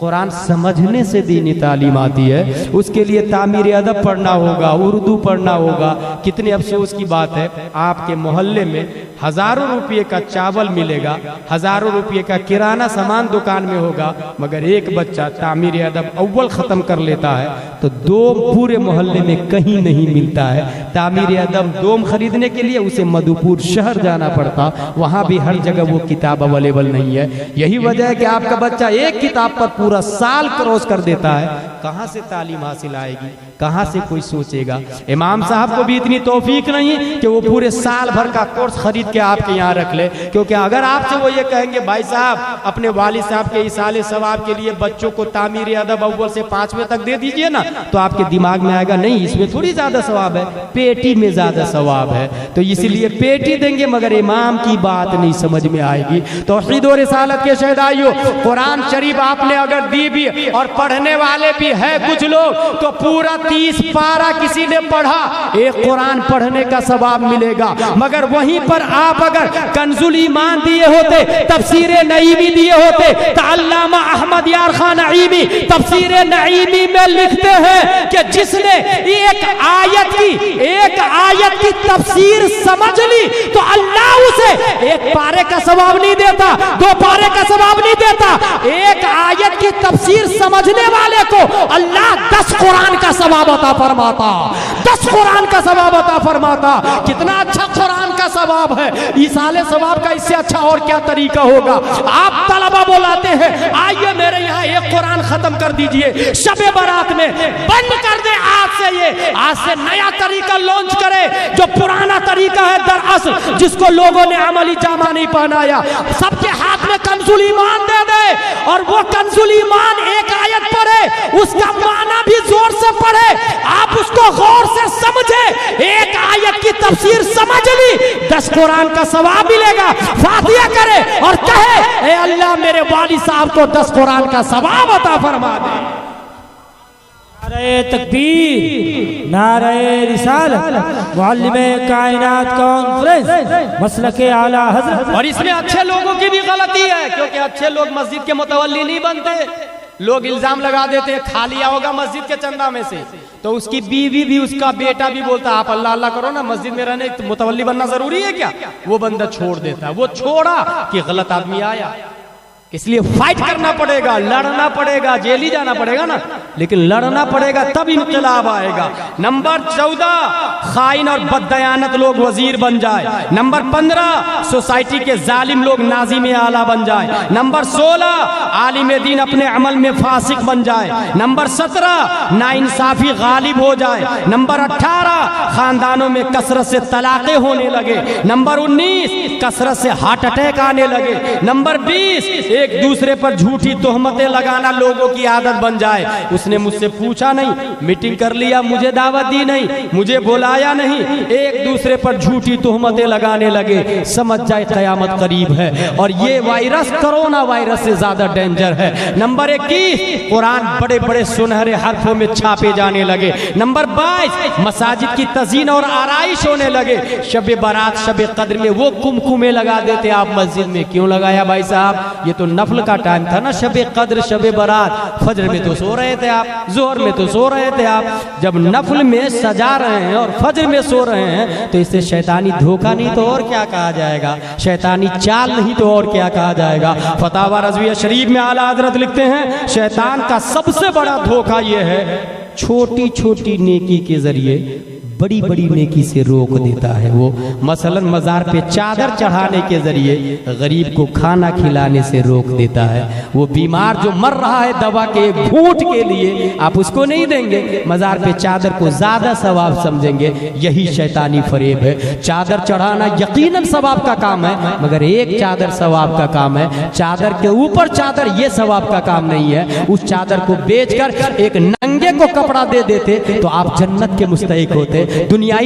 कुरान समझने से दीनी तालीम आती है। उसके लिए तामीर अदब पढ़ना होगा, उर्दू पढ़ना होगा। कितने अफसोस की बात है, आपके मोहल्ले में हजारों रुपये का चावल मिलेगा, हजारों रुपये का किराना सामान दुकान में होगा, मगर एक बच्चा तामीर अदब अव्वल ख़त्म कर लेता है तो 2 पूरे मोहल्ले में कहीं नहीं मिलता है। तामीर अदब 2 खरीदने के लिए उसे मधुपुर शहर जाना पड़ता, वहाँ भी हर जगह वो किताब अवेलेबल नहीं है। यही वजह है कि आपका बच्चा एक किताब पर पूरा साल क्रॉस कर देता है। कहाँ से तालीम हासिल आएगी? कहाँ से कोई सोचेगा? इमाम साहब को भी इतनी तौफीक नहीं कि वो पूरे साल भर का कोर्स खरीद के आपके यहाँ रख ले, क्योंकि अगर आपसे वो ये कहेंगे भाई साहब अपने वालिद साहब के इसाले सवाब के लिए बच्चों को तामीर अदब अव्वल से 5वें तक दे दीजिए ना, तो आपके दिमाग में आएगा नहीं इसमें थोड़ी ज्यादा सवाब है, पेटी में ज्यादा सवाब है। तो इसलिए पेटी देंगे मगर इमाम की बात नहीं समझ में आएगी। तौहीद और रिसालत के शहदाइयों, कुरान शरीफ आपने अगर दी भी और पढ़ने वाले भी है कुछ लोग, तो पूरा 30 पारा किसी ने पढ़ा, एक कुरान पढ़ने का सवाब मिलेगा। मगर वहीं पर आप अगर कंजुल ईमान दिए होते, तफसीर नईमी दिए होते, तो अल्लामा अहमद यार खान नईमी तफसीर नईमी में लिखते हैं कि जिसने एक आयत की तफसीर समझ ली तो अल्लाह उसे 1 पारे का सवाब नहीं देता, 2 पारे का सवाब नहीं देता। एक आयत की तफसीर समझने वाले को अल्लाह 10 कुरान का सवाब अता फरमाता, 10 कुरान का सवाब अता फरमाता। कितना अच्छा कुरान का सवाब है। इसाले सवाब का इससे अच्छा और क्या तरीका होगा? आप तलबा बुलाते हैं आइए मेरे यहाँ एक कुरान खत्म कर दीजिए, शबे बारात में बंद कर दे। आज से नया तरीका लॉन्च करे जो पुराना तरीका है दरअसल, जिसको लोगों ने अमली जामा नहीं पहनाया। सबके हाथ में कंजुल ईमान दे दे और वो कंजुल ईमान एक आयत पढ़े, उसका माना भी जोर से पढ़े, आप उसको गौर से समझे। एक आयत की तफसीर समझ ली, 10 कुरान का सवाब मिलेगा। फातिहा करे और कहे ए अल्लाह मेरे वालिद साहब को 10 कुरान का सवाब अता फरमा दे। नारे तकबीर, नारे रिसालत, मुअल्लिमे कायनात कॉन्फ्रेंस, मसलके आला हज़रत। और इसमें अच्छे लोगों की भी गलती है, क्योंकि अच्छे लोग मस्जिद के मुतवल्ली नहीं बनते। लोग इल्जाम लगा देते हैं खा लिया होगा मस्जिद के चंदा में से, तो उसकी बीवी भी उसका बेटा भी बोलता आप अल्लाह अल्लाह करो ना, मस्जिद में रहने मुतवल्ली बनना जरूरी है क्या? वो बंदा छोड़ देता है। वो छोड़ा कि गलत आदमी आया। इसलिए फाइट करना पड़ेगा, लड़ना पड़ेगा, जेल ही जाना पड़ेगा ना, लेकिन लड़ना पड़ेगा तब इनकलाब आएगा। नंबर 14 खाइन और बददयानत लोग वजीर बन जाए। नंबर 15 सोसाइटी के जालिम लोग नाज़िम आला बन जाए। नंबर 16 आलिम दीन अपने अमल में फासिक बन जाए। नंबर 17 नाइंसाफी गालिब हो जाए। नंबर 18 खानदानों में कसरत से तलाक़ें होने लगे। नंबर 19 कसरत से हार्ट अटैक आने लगे। नंबर 20 एक दूसरे पर झूठी तोहमतें लगाना लोगों की आदत बन जाए। उसने मुझसे पूछा नहीं, मीटिंग कर लिया, मुझे दावत दी नहीं, मुझे बुलाया नहीं, एक दूसरे पर झूठी तोहमतें लगाने लगे। समझ जाए क़यामत करीब है। और ये वायरस कोरोना वायरस से ज्यादा डेंजर है। नंबर 21 कुरान बड़े बड़े सुनहरे हरफों में छापे जाने लगे। नंबर 22 मसाजिद की तज़ीन और आराइश होने लगे। शब बारात शब कद्र में वो कुमकुमे लगा देते आप मस्जिद में, क्यों लगाया भाई साहब? ये तो नफल का टाइम था ना, शब कद्र शब बारात, फजर में तो सो रहे थे आप, जोहर में तो सो रहे थे आप, जब नफल में सजा रहे हैं और फजर में सो रहे हैं तो इसे शैतानी धोखा नहीं तो और क्या कहा जाएगा, शैतानी चाल नहीं तो और क्या कहा जाएगा। फतावा रज़विया शरीफ में आला हज़रत लिखते हैं, शैतान का सबसे बड़ा धोखा यह है छोटी छोटी नेकी के जरिए बड़ी बड़ी नेकी से रोक देता है। वो मसलन मज़ार पे चादर चढ़ाने के जरिए गरीब को खाना खिलाने से रोक देता है। वो बीमार जो मर रहा है दवा के एक घूंट के लिए आप उसको नहीं देंगे, मज़ार पे चादर को ज़्यादा सवाब समझेंगे। यही शैतानी फरेब है। चादर चढ़ाना यकीनन सवाब का काम है, मगर एक चादर सवाब का काम है, चादर के ऊपर चादर ये सवाब का काम नहीं है। उस चादर को बेचकर एक नंगे को कपड़ा दे देते तो आप जन्नत के मुस्तहिक होते। दुनिया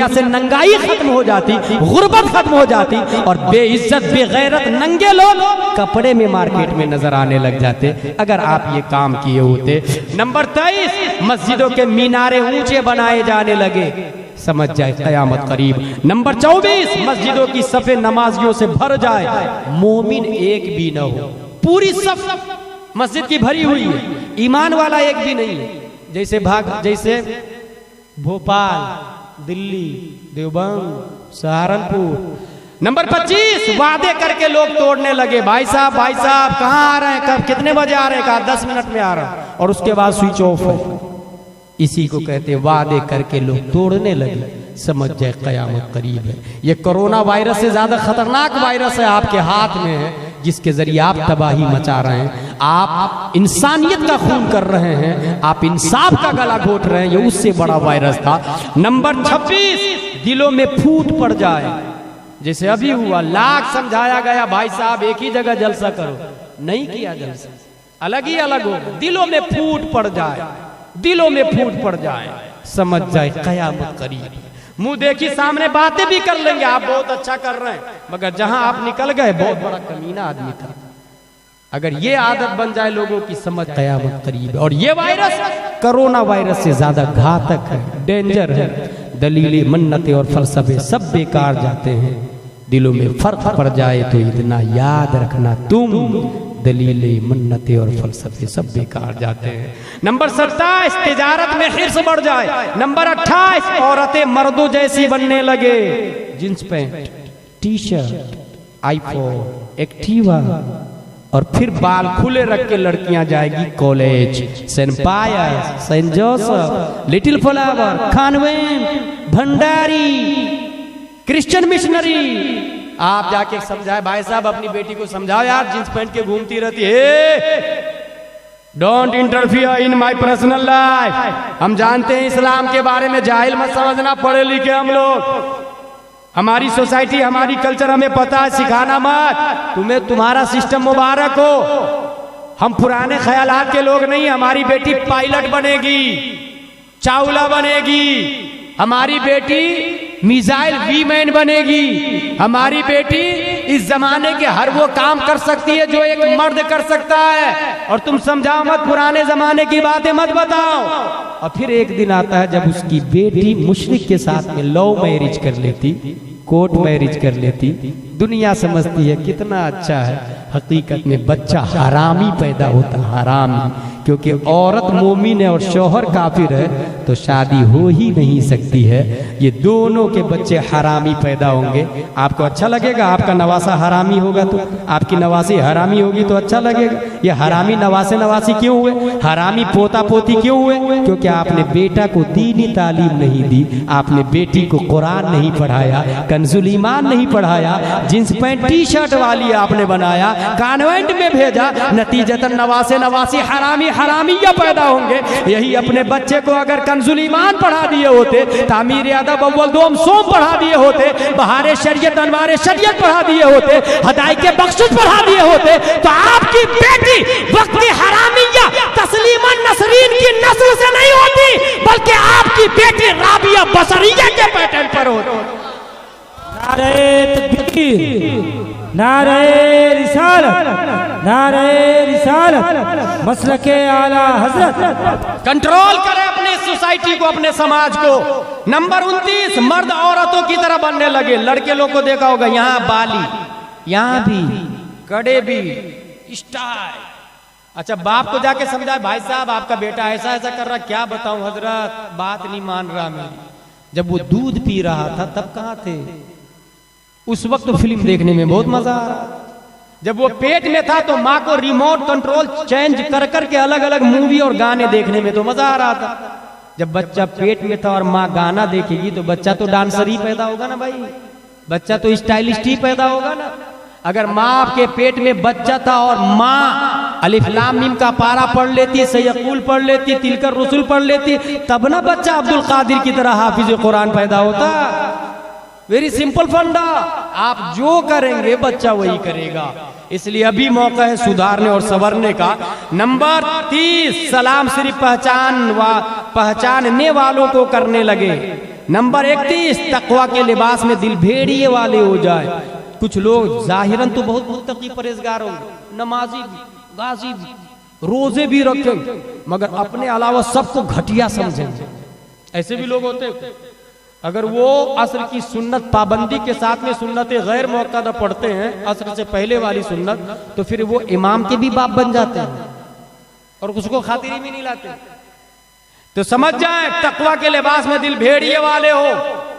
से नंगाई खत्म हो जाती, गुर्बत खत्म हो जाती और बेइज्जत बेगैरत नंगे लोग कपड़े में मार्केट में नजर आने लग जाते अगर आप ये काम किए होते। नंबर 23, मस्जिदों के मीनारे ऊंचे बनाए जाने लगे, समझ जाए कयामत करीब। नंबर 24, मस्जिदों की सफे नमाजियों से भर जाए, मोमिन एक भी न हो। पूरी सफ मस्जिद की भरी हुई है, ईमान वाला एक भी नहीं है। जैसे भोपाल, दिल्ली, देवबंद, सहारनपुर। नंबर 25, वादे करके लोग तोड़ने लगे, भाई साहब कहाँ आ रहे हैं, कब कितने बजे आ रहे हैं, कहा 10 मिनट में आ रहा है, और उसके बाद स्विच ऑफ है। इसी को कहते वादे करके लोग तोड़ने लगे, समझ जाए कयामत करीब है। ये कोरोना वायरस से ज्यादा खतरनाक वायरस है आपके हाथ में है, जिसके जरिए आप तबाही मचा रहे हैं, आप इंसानियत का खून कर रहे हैं, आप इंसाफ का गला घोट रहे हैं, ये उससे बड़ा वायरस था। नंबर 26, दिलों में फूट पड़ जाए, जैसे अभी हुआ, लाख समझाया गया भाई साहब एक ही जगह जलसा करो, नहीं किया जलसा, अलग ही अलग हो, दिलों में फूट पड़ जाए, दिलों में फूट पड़ जाए, समझ जाए कयामत करीब। मुंह देखी सामने बातें भी कर लेंगे, आप बहुत अच्छा कर रहे हैं, मगर जहां आप निकल गए बहुत बड़ा कमीना आदमी था। अगर ये आदत बन जाए लोगों की, समझ कयामत करीब है। और ये वायरस कोरोना वायरस से ज्यादा घातक है, डेंजर है। दलीलें, मन्नतें और फलसफे सब बेकार जाते हैं, दिलों में फर्क पड़ जाए तो इतना याद रखना, तुम दलीलें, मन्नतें और फलसफे सब बेकार जाते हैं। नंबर 27, तिजारत में हिर्स बढ़ जाए। नंबर 28, औरतें मर्दों जैसी बनने लगे, jeans pant, T shirt, iPhone, Activa, और फिर बाल खुले रख के लड़कियां जाएगी college, Saint Pius, Saint Joseph, Little Flower, convent, Bhandari, Christian missionary. आप जाके समझाए, भाई साहब अपनी बेटी को समझाओ यार, जींस पहन के घूमती रहती है, don't interfere in my personal life. हम जानते हैं इस्लाम के बारे में, जाहिल मत समझना, पढ़े लिखे हम लोग, हमारी सोसाइटी, हमारी कल्चर हमें पता है, सिखाना मत। तुम्हें तुम्हारा सिस्टम मुबारक हो, हम पुराने ख्यालात के लोग नहीं। हमारी बेटी पायलट बनेगी, चावला बनेगी, हमारी बेटी मिसाइल वीमैन बनेगी, हमारी बेटी इस जमाने के हर वो काम कर सकती है जो एक मर्द कर सकता है। और तुम समझाओ मत, पुराने जमाने की बातें मत बताओ। और फिर एक दिन आता है जब उसकी बेटी मुशरिक के साथ में लव मैरिज कर लेती, कोर्ट मैरिज कर लेती, दुनिया समझती है कितना अच्छा है, हकीकत में बच्चा हरामी पैदा होता, हरामी। क्योंकि औरत मोमिन है और शौहर काफिर है तो शादी हो ही नहीं सकती है। ये दोनों के बच्चे हरामी पैदा होंगे। आपको अच्छा लगेगा? आपका नवासा हरामी होगा तो, आपकी नवासी हरामी होगी तो अच्छा लगेगा। ये हरामी नवासे नवासी क्यों हुए? हरामी पोता पोती क्यों हुए? क्योंकि आपने बेटा को दीनी तालीम नहीं दी, आपने बेटी को कुरान नहीं पढ़ाया, कंजुल ईमान नहीं पढ़ाया, जींस पैंट टी शर्ट वाली आपने बनाया, कॉन्वेंट में भेजा, नतीजतन नवासे नवासी हरामी हरामिया पैदा होंगे। यही अपने बच्चे को अगर कंजुल ईमान पढ़ा दिए होते, तामीर अदब अव्वल दोम सोम पढ़ा दिए होते, बहारे शरीयत अनवारे शरीयत पढ़ा दिए होते, हदाई के बख्शिश पढ़ा दिए होते, तो आपकी बेटी वक्ती हरामिया तस्लीमन नसरीन की नस्ल से नहीं होती, बल्कि आपकी बेटी राबिया बसरिया के पैटर्न पर होती। नारे तकबीर, नारे रिसालत, नारे रिसालत, मसलके आला हजरत। कंट्रोल करें अपने सोसाइटी को, अपने समाज को। नंबर 29, मर्द औरतों की तरह बनने लगे। लड़के लोग को देखा होगा, यहाँ बाली, यहाँ भी कड़े भी, स्टाइल, अच्छा, बाप को जाके समझाए, भाई साहब आपका बेटा ऐसा ऐसा कर रहा, क्या बताऊं हजरत, बात नहीं मान रहा मेरी। जब वो दूध पी रहा था तब कहाँ थे? उस वक्त तो फिल्म देखने में बहुत मजा आ रहा। जब वो पेट में था तो माँ को रिमोट कंट्रोल चेंज कर करके अलग अलग मूवी और गाने देखने में तो मजा आ रहा था। जब बच्चा पेट में था और माँ गाना देखेगी तो बच्चा तो डांसर ही पैदा होगा ना भाई, बच्चा तो स्टाइलिस्ट ही पैदा होगा ना। अगर माँ आपके पेट में बच्चा था और माँ अलिफ लाम मीम का पारा पढ़ लेती, सयकुल पढ़ लेती, तिलकर रसूल पढ़ लेती, तब ना बच्चा अब्दुल कादिर की तरह हाफिज कुरान पैदा होता। वेरी सिंपल फंडा, आप जो करेंगे बच्चा वही करेगा। इसलिए अभी मौका है सुधारने और संवरने का। नंबर 30, सलाम सिर्फ पहचानने वालों को करने लगे। नंबर 31, तकवा के लिबास में दिल भेड़िए वाले हो जाए। कुछ लोग जाहिरन तो बहुत मुत्तकी परहेजगार होंगे, नमाजी भी, गाजी भी, रोजे भी रखेंगे, मगर अपने अलावा सबको घटिया समझेंगे। ऐसे भी लोग होते हैं। अगर वो असर की सुन्नत पाबंदी के साथ में सुन्नत गैर मुअक्कदा पढ़ते हैं, असर से पहले वाली सुन्नत, तो फिर वो इमाम के भी बाप बन जाते हैं और उसको खातिर भी नहीं लाते। तो समझ जाए, तकवा के लिबास में दिल भेड़िए वाले हो,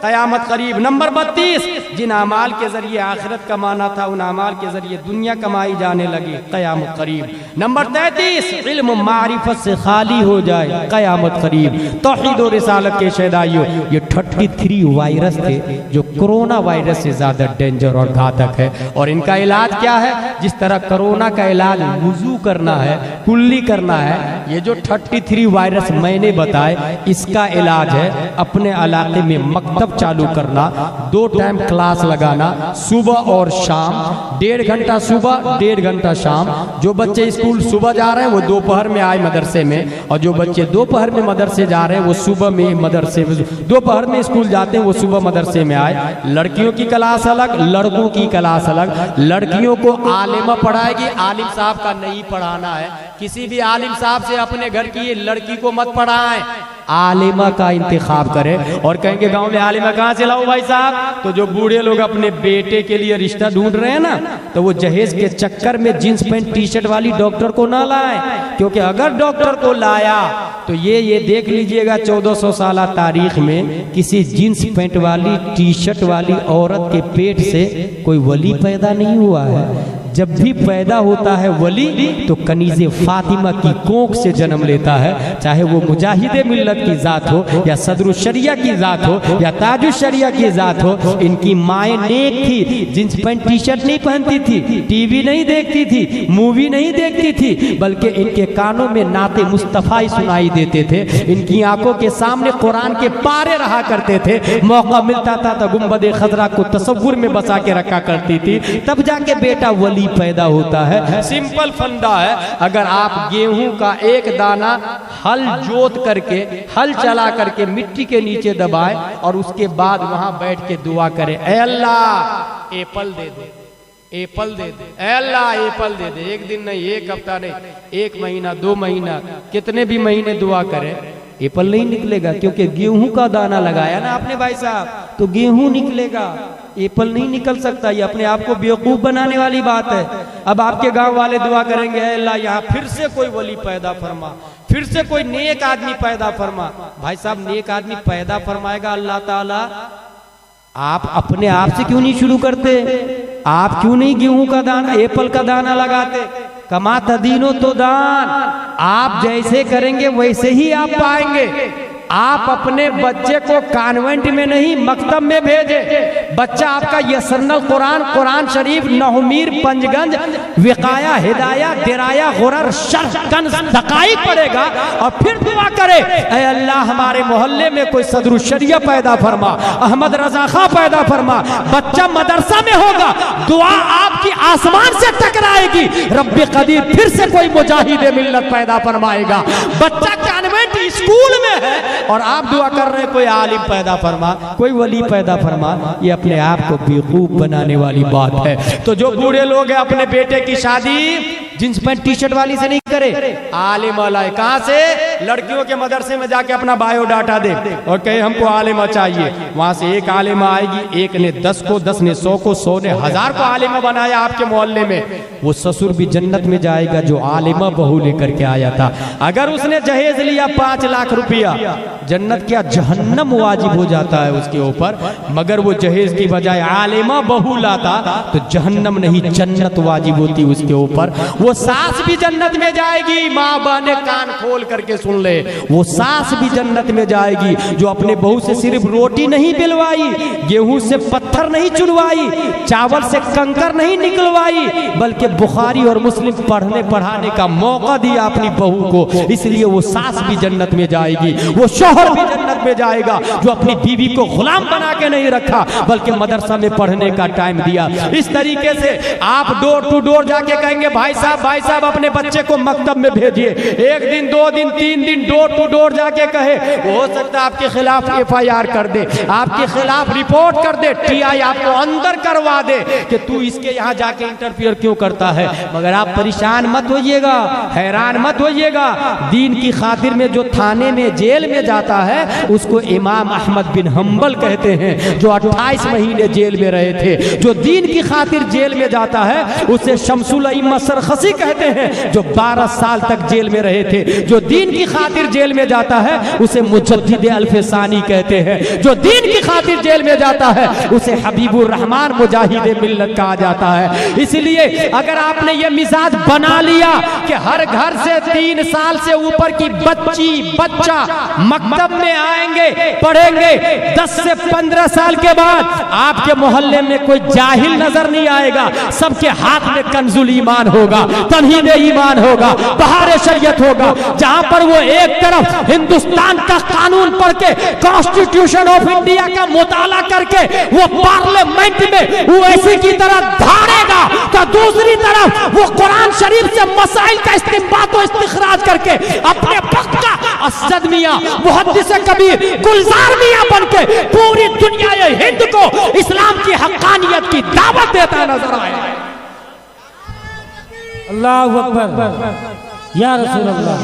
कयामत करीब। नंबर 32, जिन अमाल के जरिए आखिरत कमाना था उन अमाल के जरिए दुनिया कमाई जाने लगी, कयामत करीब। नंबर 33, इल्म मारिफत से खाली हो जाए, कयामत करीब। तौहीद और रिसालत के शहदाइयों, ये 33 वायरस थे जो कोरोना वायरस से ज्यादा डेंजर और घातक है। और इनका इलाज क्या है? जिस तरह कोरोना का इलाज वुजू करना है, कुल्ली करना है, ये जो 33 वायरस मैंने बताए, इसका इलाज है अपने इलाके में मकतब चालू करना, 2 टाइम क्लास लगाना, सुबह और शाम, 1.5 घंटा सुबह 1.5 घंटा शाम। जो बच्चे स्कूल सुबह जा रहे हैं वो दोपहर में आए मदरसे में, और जो बच्चे दोपहर में मदरसे जा रहे हैं वो सुबह में मदरसे में, दोपहर में स्कूल जाते हैं वो सुबह मदरसे में आए। लड़कियों की क्लास अलग, लड़कों की क्लास अलग। लड़कियों को आलिमा पढ़ाएगी, आलिम साहब का नहीं पढ़ाना है। किसी भी आलिम साहब से अपने घर की लड़की को मत पढ़ाएं, आलिमा का इंतखाब करें। और कहेंगे गांव में आलिमा कहाँ से लाऊं भाई साहब? तो जो बूढ़े लोग अपने बेटे के लिए रिश्ता ढूंढ रहे हैं ना, तो वो जहेज के चक्कर में जींस पैंट टी शर्ट वाली डॉक्टर को ना लाएं, क्योंकि अगर डॉक्टर को लाया तो ये देख लीजिएगा 1400 साल तारीख में किसी जींस पैंट वाली टी शर्ट वाली औरत के पेट से कोई वली पैदा नहीं हुआ है। जब भी पैदा होता है वली तो कनीज़े फातिमा की कोख से जन्म लेता है, चाहे वो मुजाहिदे मिल्लत की जात हो या सदरुल शरिया की जात हो या ताजुल शरिया की जात हो। इनकी माएँ नेक थी, जींस पैंट टी शर्ट नहीं पहनती थी, टीवी नहीं देखती थी, मूवी नहीं देखती थी, बल्कि इनके कानों में नाते मुस्तफ़ा ही सुनाई देते थे। इनकी आंखों के सामने कुरान के पारे रहा करते थे। मौका मिलता था तो गुंबद खजरा को तसव्वुर में बसा के रखा करती थी, तब जाके बेटा वली पैदा होता है। सिंपल फंडा है, अगर आप गेहूं का एक दाना हल जोत करके, हल चला करके मिट्टी के नीचे दबाए और उसके बाद वहां बैठ के दुआ करें, ऐ अल्लाह एप्पल दे दे, एप्पल दे दे, ऐ अल्लाह एप्पल दे दे। एक दिन नहीं, एक हफ्ता नहीं, 1 महीना 2 महीना, कितने भी महीने दुआ करें, एप्पल नहीं निकलेगा, क्योंकि गेहूं का दाना लगाया ना आपने भाई साहब, तो गेहूं निकलेगा, एप्पल नहीं निकल सकता। ये अपने आप को बेवकूफ बनाने वाली बात है। अब आपके गांव वाले दुआ करेंगे, अल्लाह यहाँ फिर से कोई वली पैदा फरमा, फिर से कोई नेक आदमी पैदा फरमा। भाई साहब, नेक आदमी पैदा फरमाएगा अल्लाह ताला, आप अपने आप से क्यों नहीं शुरू करते? आप क्यों नहीं गेहूं का दाना, एप्पल का दाना लगाते? कमा तदीनो तो दान, आप जैसे करेंगे वैसे ही आप पाएंगे। आप अपने बच्चे को कॉन्वेंट में नहीं मकतब में भेजे। बच्चा आपका यसरनल कुरान, कुरान शरीफ, नहमीर, पंजगंज, विकाया, हिदाया, दिराया, गुरर, शर्ह, कंज, दकाइक पढ़ेगा और फिर दुआ करे, ऐ अल्लाह हमारे मोहल्ले में कोई सदरुल शरिया पैदा फरमा, अहमद रजा खां पैदा फरमा। बच्चा मदरसा में होगा, दुआ आपकी आसमान से टकराएगी, रब्बे कदीर फिर से कोई मुजाहिदे मिल्लत पैदा फरमाएगा। बच्चा कॉन्वेंट स्कूल में है और आप दुआ कर रहे हैं कोई आलिम पैदा फरमा, कोई वली पैदा फरमा। ये अपने आप को बेवकूफ बनाने वाली बात है। तो जो बूढ़े लोग हैं अपने बेटे की शादी जींस पैंट टी शर्ट वाली से नहीं करे, आलिमा लाए। कहां से? लड़कियों के मदरसे में जाके अपना बायोडाटा दे और कहे हमको आलिमा चाहिए। वहां से एक आलिमा आएगी, एक ने 10 को, 10 ने 100 को, 100 ने 1000 को आलिमा बनाया आपके मोहल्ले में। वो ससुर भी जन्नत में जाएगा जो आलिमा बहू लेकर के आया था। अगर उसने जहेज लिया 5 लाख रुपया, जन्नत क्या जहन्नम वाजिब हो जाता है उसके ऊपर। मगर वो जहेज की बजाय आलिमा बहू लाता तो जहन्नम नहीं जन्नत वाजिब होती उसके ऊपर। वो सास भी जन्नत में जाएगी, माँ बहने कान खोल करके सुन ले, वो सास भी जन्नत में जाएगी जो अपने बहू से सिर्फ रोटी नहीं बिलवाई, गेहूं से पत्थर नहीं चुनवाई, चावल से कंकर नहीं निकलवाई, बल्कि बुखारी और मुस्लिम पढ़ने पढ़ाने का मौका दिया अपनी बहू को। इसलिए वो सास भी जन्नत में जाएगी। वो शौहर भी जन्नत में जाएगा जो अपनी बीवी को गुलाम बना के नहीं रखा बल्कि मदरसा में पढ़ने का टाइम दिया। इस तरीके से आप डोर टू डोर जाके कहेंगे भाई साहब अपने बच्चे को मकतब में भेजिए। 1 दिन 2 दिन 3 दिन डोर टू डोर जाके कहे, हो सकता है आपके खिलाफ FIR कर दे, आपके खिलाफ रिपोर्ट कर दे, TI आपको अंदर करवा दे कि तू इसके यहाँ जाके इंटरफियर क्यों करता है। मगर आप परेशान मत होइएगा, हैरान मत होइएगा। दीन की खातिर में जो थाने में जेल में जाता है उसको इमाम अहमद बिन हम्बल कहते हैं, जो 28 महीने जेल में रहे थे। जो दीन की खातिर जेल में जाता है उसे शमसुल अइम्मा सरखसी कहते हैं, जो 12 साल तक जेल में रहे थे। जो दीन की खातिर जेल में जाता है उसे मुजद्दिद अल्फसानी कहते हैं। जो दीन की खातिर जेल में जाता है उसे हबीबुर रहमान मुजाहिद मिल्लत कहा जाता है। इसलिए अगर आपने ये मिजाज बना लिया कि हर घर से 3 साल से ऊपर की बच्चा मकतब में आएंगे पढ़ेंगे, 10 से 15 साल के बाद आपके मोहल्ले में कोई जाहिल नजर नहीं आएगा, सबके हाथ में कंजुल ईमान होगा, तमहीद ईमान होगा, बहार शरीयत होगा। जहां पर वो एक तरफ हिंदुस्तान का कानून पढ़ के, कॉन्स्टिट्यूशन ऑफ इंडिया का मुताला करके वो पार्लियामेंट में वो ऐसी की तरह धाड़ेगा, तो दूसरी तरफ वो कुरान शरीफ से मसाइल का इस्तिंबात और इस्तिखराज करके अपने वक्त का असद मियां, मुहद्दिस कबीर, गुलजार मियां बनके पूरी दुनिया ये हिंद को इस्लाम की हक्कानियत की दावत देता नजर आए। अल्लाहु अकबर, या रसूल अल्लाह,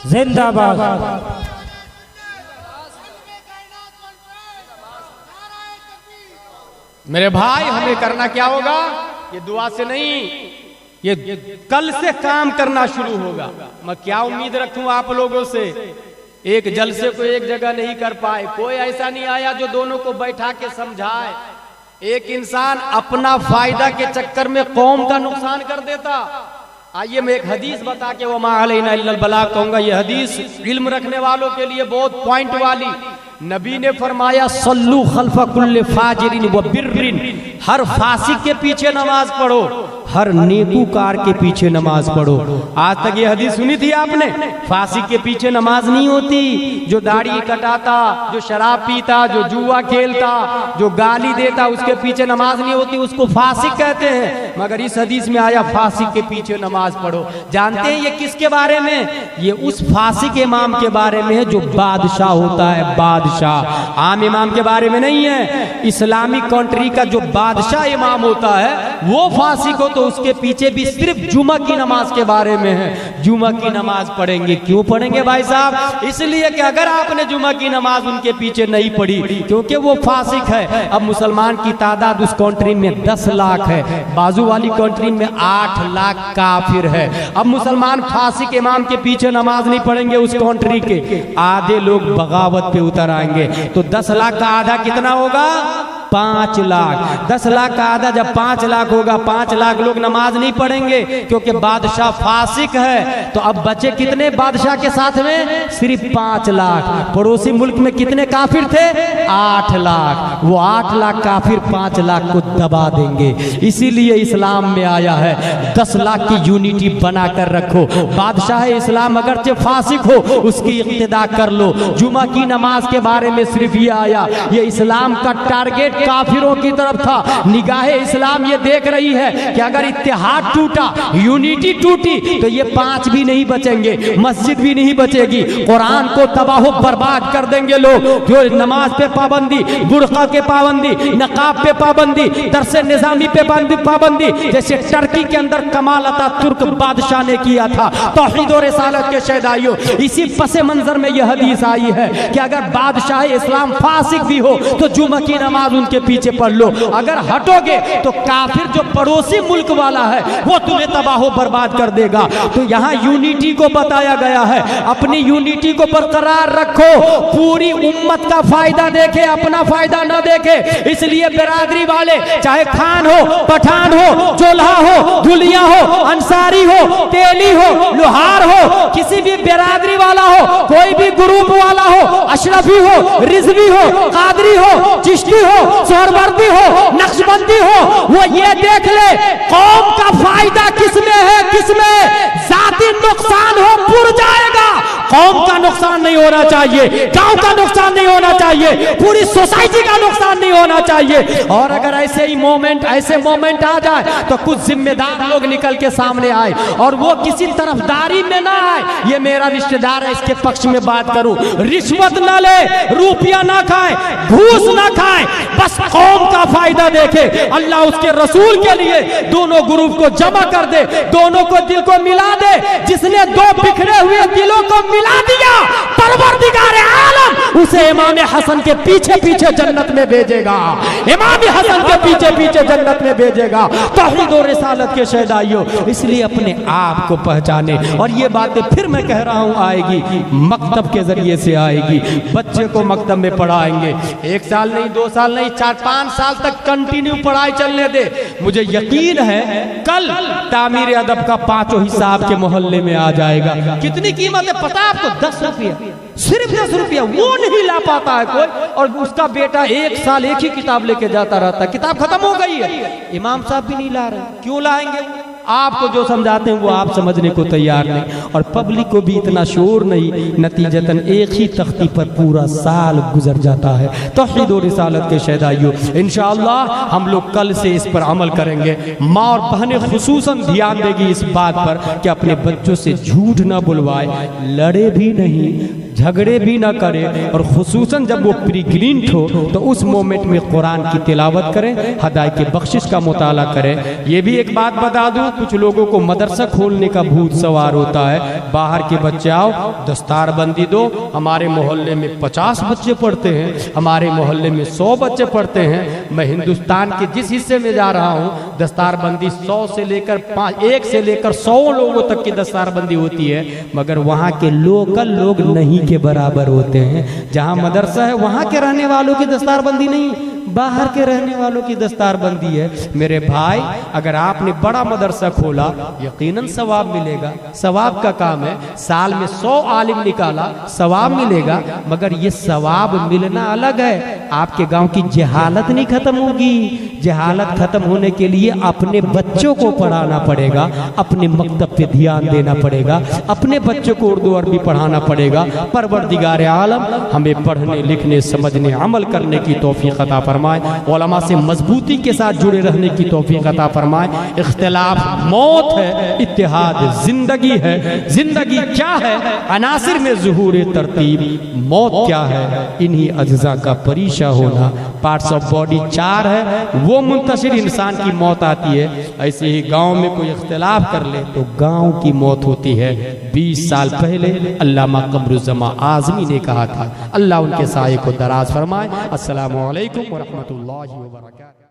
जिंदाबाद। मेरे भाई हमें करना क्या होगा? ये दुआ से नहीं, ये कल से काम करना शुरू होगा। मैं क्या उम्मीद रखूं आप लोगों से? एक जलसे को एक जगह नहीं कर पाए, कोई ऐसा नहीं आया जो दोनों को बैठा के समझाए। एक इंसान अपना फायदा के चक्कर में कौम का नुकसान कर देता। आइए मैं एक हदीस बता के वो मा अलैना इल्लल बलाग कहूंगा। ये हदीस इल्म रखने वालों के लिए बहुत पॉइंट वाली। नबी ने फरमाया सल्लू खल्फा कुल्ले फाजिरिन व बिर्रिन, हर फासिक के पीछे नमाज पढ़ो, हर नेकूकार के पीछे नमाज पढ़ो। आज तक ये हदीस सुनी थी आपने? फासिक के पीछे नमाज नहीं होती। जो दाढ़ी कटाता, जो शराब पीता, जो जुआ खेलता, जो गाली देता, उसके पीछे नमाज नहीं होती, उसको फासिक कहते हैं। मगर इस हदीस में आया फासिक के पीछे नमाज पढ़ो। जानते हैं ये किसके बारे में? ये उस फासिक इमाम के बारे में है जो बादशाह होता है, बादशाह, आम इमाम के बारे में नहीं है। इस्लामिक कंट्री का जो बादशाह इमाम होता है वो फासिक हो तो उसके पीछे भी सिर्फ जुमा की नमाज के बारे में है। जुमा की नमाज पढ़ेंगे। क्यों पढ़ेंगे भाई साहब? इसलिए कि अगर आपने जुमा की नमाज उनके पीछे नहीं पढ़ी, क्योंकि वो फासिक है। अब मुसलमान की तादाद उस कंट्री में 10 लाख है, बाजू वाली कंट्री में 8 लाख काफिर है। अब मुसलमान फासिक इमाम के पीछे नमाज नहीं पढ़ेंगे उस कंट्री के, आधे लोग बगावत पे उतर आएंगे। तो 10 लाख का आधा कितना होगा? 5 लाख। 10 लाख का आधा जब 5 लाख होगा, 5 लाख लोग नमाज नहीं पढ़ेंगे क्योंकि बादशाह फासिक है। तो अब बचे कितने बादशाह के साथ में? सिर्फ 5 लाख। पड़ोसी मुल्क में कितने काफिर थे? 8 लाख। वो 8 लाख काफिर 5 लाख को दबा देंगे। इसीलिए इस्लाम में आया है 10 लाख की यूनिटी बना कर रखो। बादशाह इस्लाम अगरचे फासिक हो, उसकी इक्तिदा कर लो। जुमा की नमाज के बारे में सिर्फ ये आया, ये इस्लाम का टारगेट काफिरों की तरफ था। निगाहे इस्लाम ये देख रही है कि अगर इत्तेहाद टूटा, यूनिटी टूटी, तो ये 5 भी नहीं बचेंगे, मस्जिद भी नहीं बचेगी, कुरान को तबाह बर्बाद कर देंगे लोग। जो नमाज पे पाबंदी, बुर्का के पाबंदी, नकाब पे पाबंदी, दरसे निजामी पे पाबंदी, जैसे टर्की के अंदर कमाल अतातुर्क बादशाह ने किया था। तौहीद और रिसालत के शहदाइयों, इसी पसे मंजर में यह हदीस आई है कि अगर बादशाह इस्लाम फासिक भी हो तो जुमा की नमाज उनके पीछे पढ़ लो। अगर हटोगे तो काफिर जो पड़ोसी मुल्क वाला है वो तुम्हें तबाह बर्बाद कर देगा। तो यहाँ यूनिटी को बताया गया है, अपनी यूनिटी को बरकरार रखो, पूरी उम्मत का फायदा देखे, अपना फायदा न देखे। इसलिए बिरादरी वाले, चाहे खान हो, पठान हो, चोल्हा हो, धुलिया हो, अंसारी हो, तेली हो, लोहार हो, किसी भी बिरादरी वाला हो, कोई भी ग्रुप वाला हो, अशरफी हो, रिजवी हो, कादरी हो, चिश्ती हो, सोहरवर्दी हो, नक्शबंदी हो, वो ये देख ले कौम का फायदा किसमें है, किसमें जाती नुकसान हो पुर जाएगा। कौम का नुकसान नहीं होना चाहिए, गांव का नुकसान नहीं होना चाहिए, पूरी सोसाइटी का नुकसान नहीं होना चाहिए। और अगर ऐसे मोमेंट आ जाए तो कुछ जिम्मेदार लोग निकल के सामने आए और वो किसी तरफदारी में ना आए, ये मेरा रिश्तेदार है इसके पक्ष में बात करूं, रिश्वत ना ले, रुपया ना खाए, घूस ना खाए, बस कौम का फायदा देखे, अल्लाह उसके रसूल के लिए दोनों ग्रुप को जमा कर दे, दोनों को दिल को मिला दे। जिसने दो बिखरे हुए दिलों को मिला दिया, परवरदिगार आलम उसे इमाम हसन के पीछे पीछे जन्नत में भेजेगा, इमाम हसन के पीछे पीछे जन्नत में भेजेगा। तौहीद और रिसालत के शहदाइयों, इसलिए अपने आप को पहचाने। और ये बातें फिर मैं कह रहा हूँ आएगी, मकतब के जरिए से आएगी। बच्चे को मकतब में पढ़ाएंगे, 1 साल नहीं, 2 साल नहीं, 4-5 साल तक कंटिन्यू पढ़ाई चलने दे। मुझे यकीन है कल तामीर अदब का 5वां हिस्सा आपके मोहल्ले में आ जाएगा। कितनी कीमत है पता है आपको? 10 रुपया, सिर्फ 10 रुपया। वो नहीं ला पाता है कोई, और उसका बेटा 1 साल एक ही किताब लेके जाता रहता है, किताब खत्म हो गई है, इमाम साहब भी नहीं ला रहे। क्यों लाएंगे? आपको जो समझाते हैं वो आप समझने को तैयार नहीं, और पब्लिक को भी इतना शोर नहीं। नतीजतन एक ही तख्ती पर पूरा साल गुजर जाता है। तौहीद और रिसालत के शहदाइयों, इंशाअल्लाह हम लोग कल से इस पर अमल करेंगे। माँ और बहनें खुसूसन ध्यान देगी इस बात पर कि अपने बच्चों से झूठ ना बुलवाए, लड़े भी नहीं, झगड़े भी ना करे, और खुसूसन जब वो प्रेग्नेंट हो तो उस मोमेंट में कुरान की तिलावत करें, हदायत की बख्शिश का मुताला करें। ये भी एक बात बता दूं, कुछ लोगों को मदरसा खोलने का भूत सवार होता है। बाहर के बच्चे आओ, दस्तार बंदी दो। हमारे मोहल्ले में 50 बच्चे पढ़ते हैं, हमारे मोहल्ले में 100 बच्चे पढ़ते हैं। मैं हिंदुस्तान के जिस हिस्से में जा रहा हूँ, दस्तार बंदी 100 से लेकर 1 से लेकर 100 लोगों तक की दस्तार बंदी होती है, मगर वहाँ के लोकल लोग नहीं के बराबर होते हैं। जहां मदरसा है वहां के रहने वालों की दस्तारबंदी नहीं, बाहर के रहने वालों की दस्तारबंदी है। मेरे भाई, अगर आपने बड़ा मदरसा खोला यकीनन सवाब मिलेगा, सवाब का काम है। साल में 100 आलिम निकाला, सवाब मिलेगा, मगर ये सवाब मिलना अलग है। आपके गांव की जहालत नहीं खत्म होगी। जहालत खत्म होने के लिए अपने बच्चों को पढ़ाना पड़ेगा, अपने मकतब पे ध्यान देना पड़ेगा, अपने बच्चों को उर्दू अरबी पढ़ाना पड़ेगा। परवरदिगार आलम हमें पढ़ने, लिखने, समझने, अमल करने की तौफीक अता फरमाए। उलमा से मजबूती के साथ जुड़े रहने की तौफीक अता फरमाए। इख्तिलाफ मौत है, इत्तेहाद जिंदगी है। जिंदगी क्या है? अनासिर में ज़ुहूर तरतीब। मौत क्या है? इन्हीं अज्जा का परीशा होना। पार्ट्स ऑफ बॉडी 4 है, वो मुंतशिर इंसान की मौत आती है। ऐसे ही गांव में कोई इख्तिलाफ कर ले तो गांव की मौत होती है। 20 साल पहले अल्लामा कमरुज़्ज़मा आज़मी ने कहा था। अल्लाह उनके साये को दराज फरमाए। अस्सलामु अलैकुम व रहमतुल्लाहि व बरकातहू।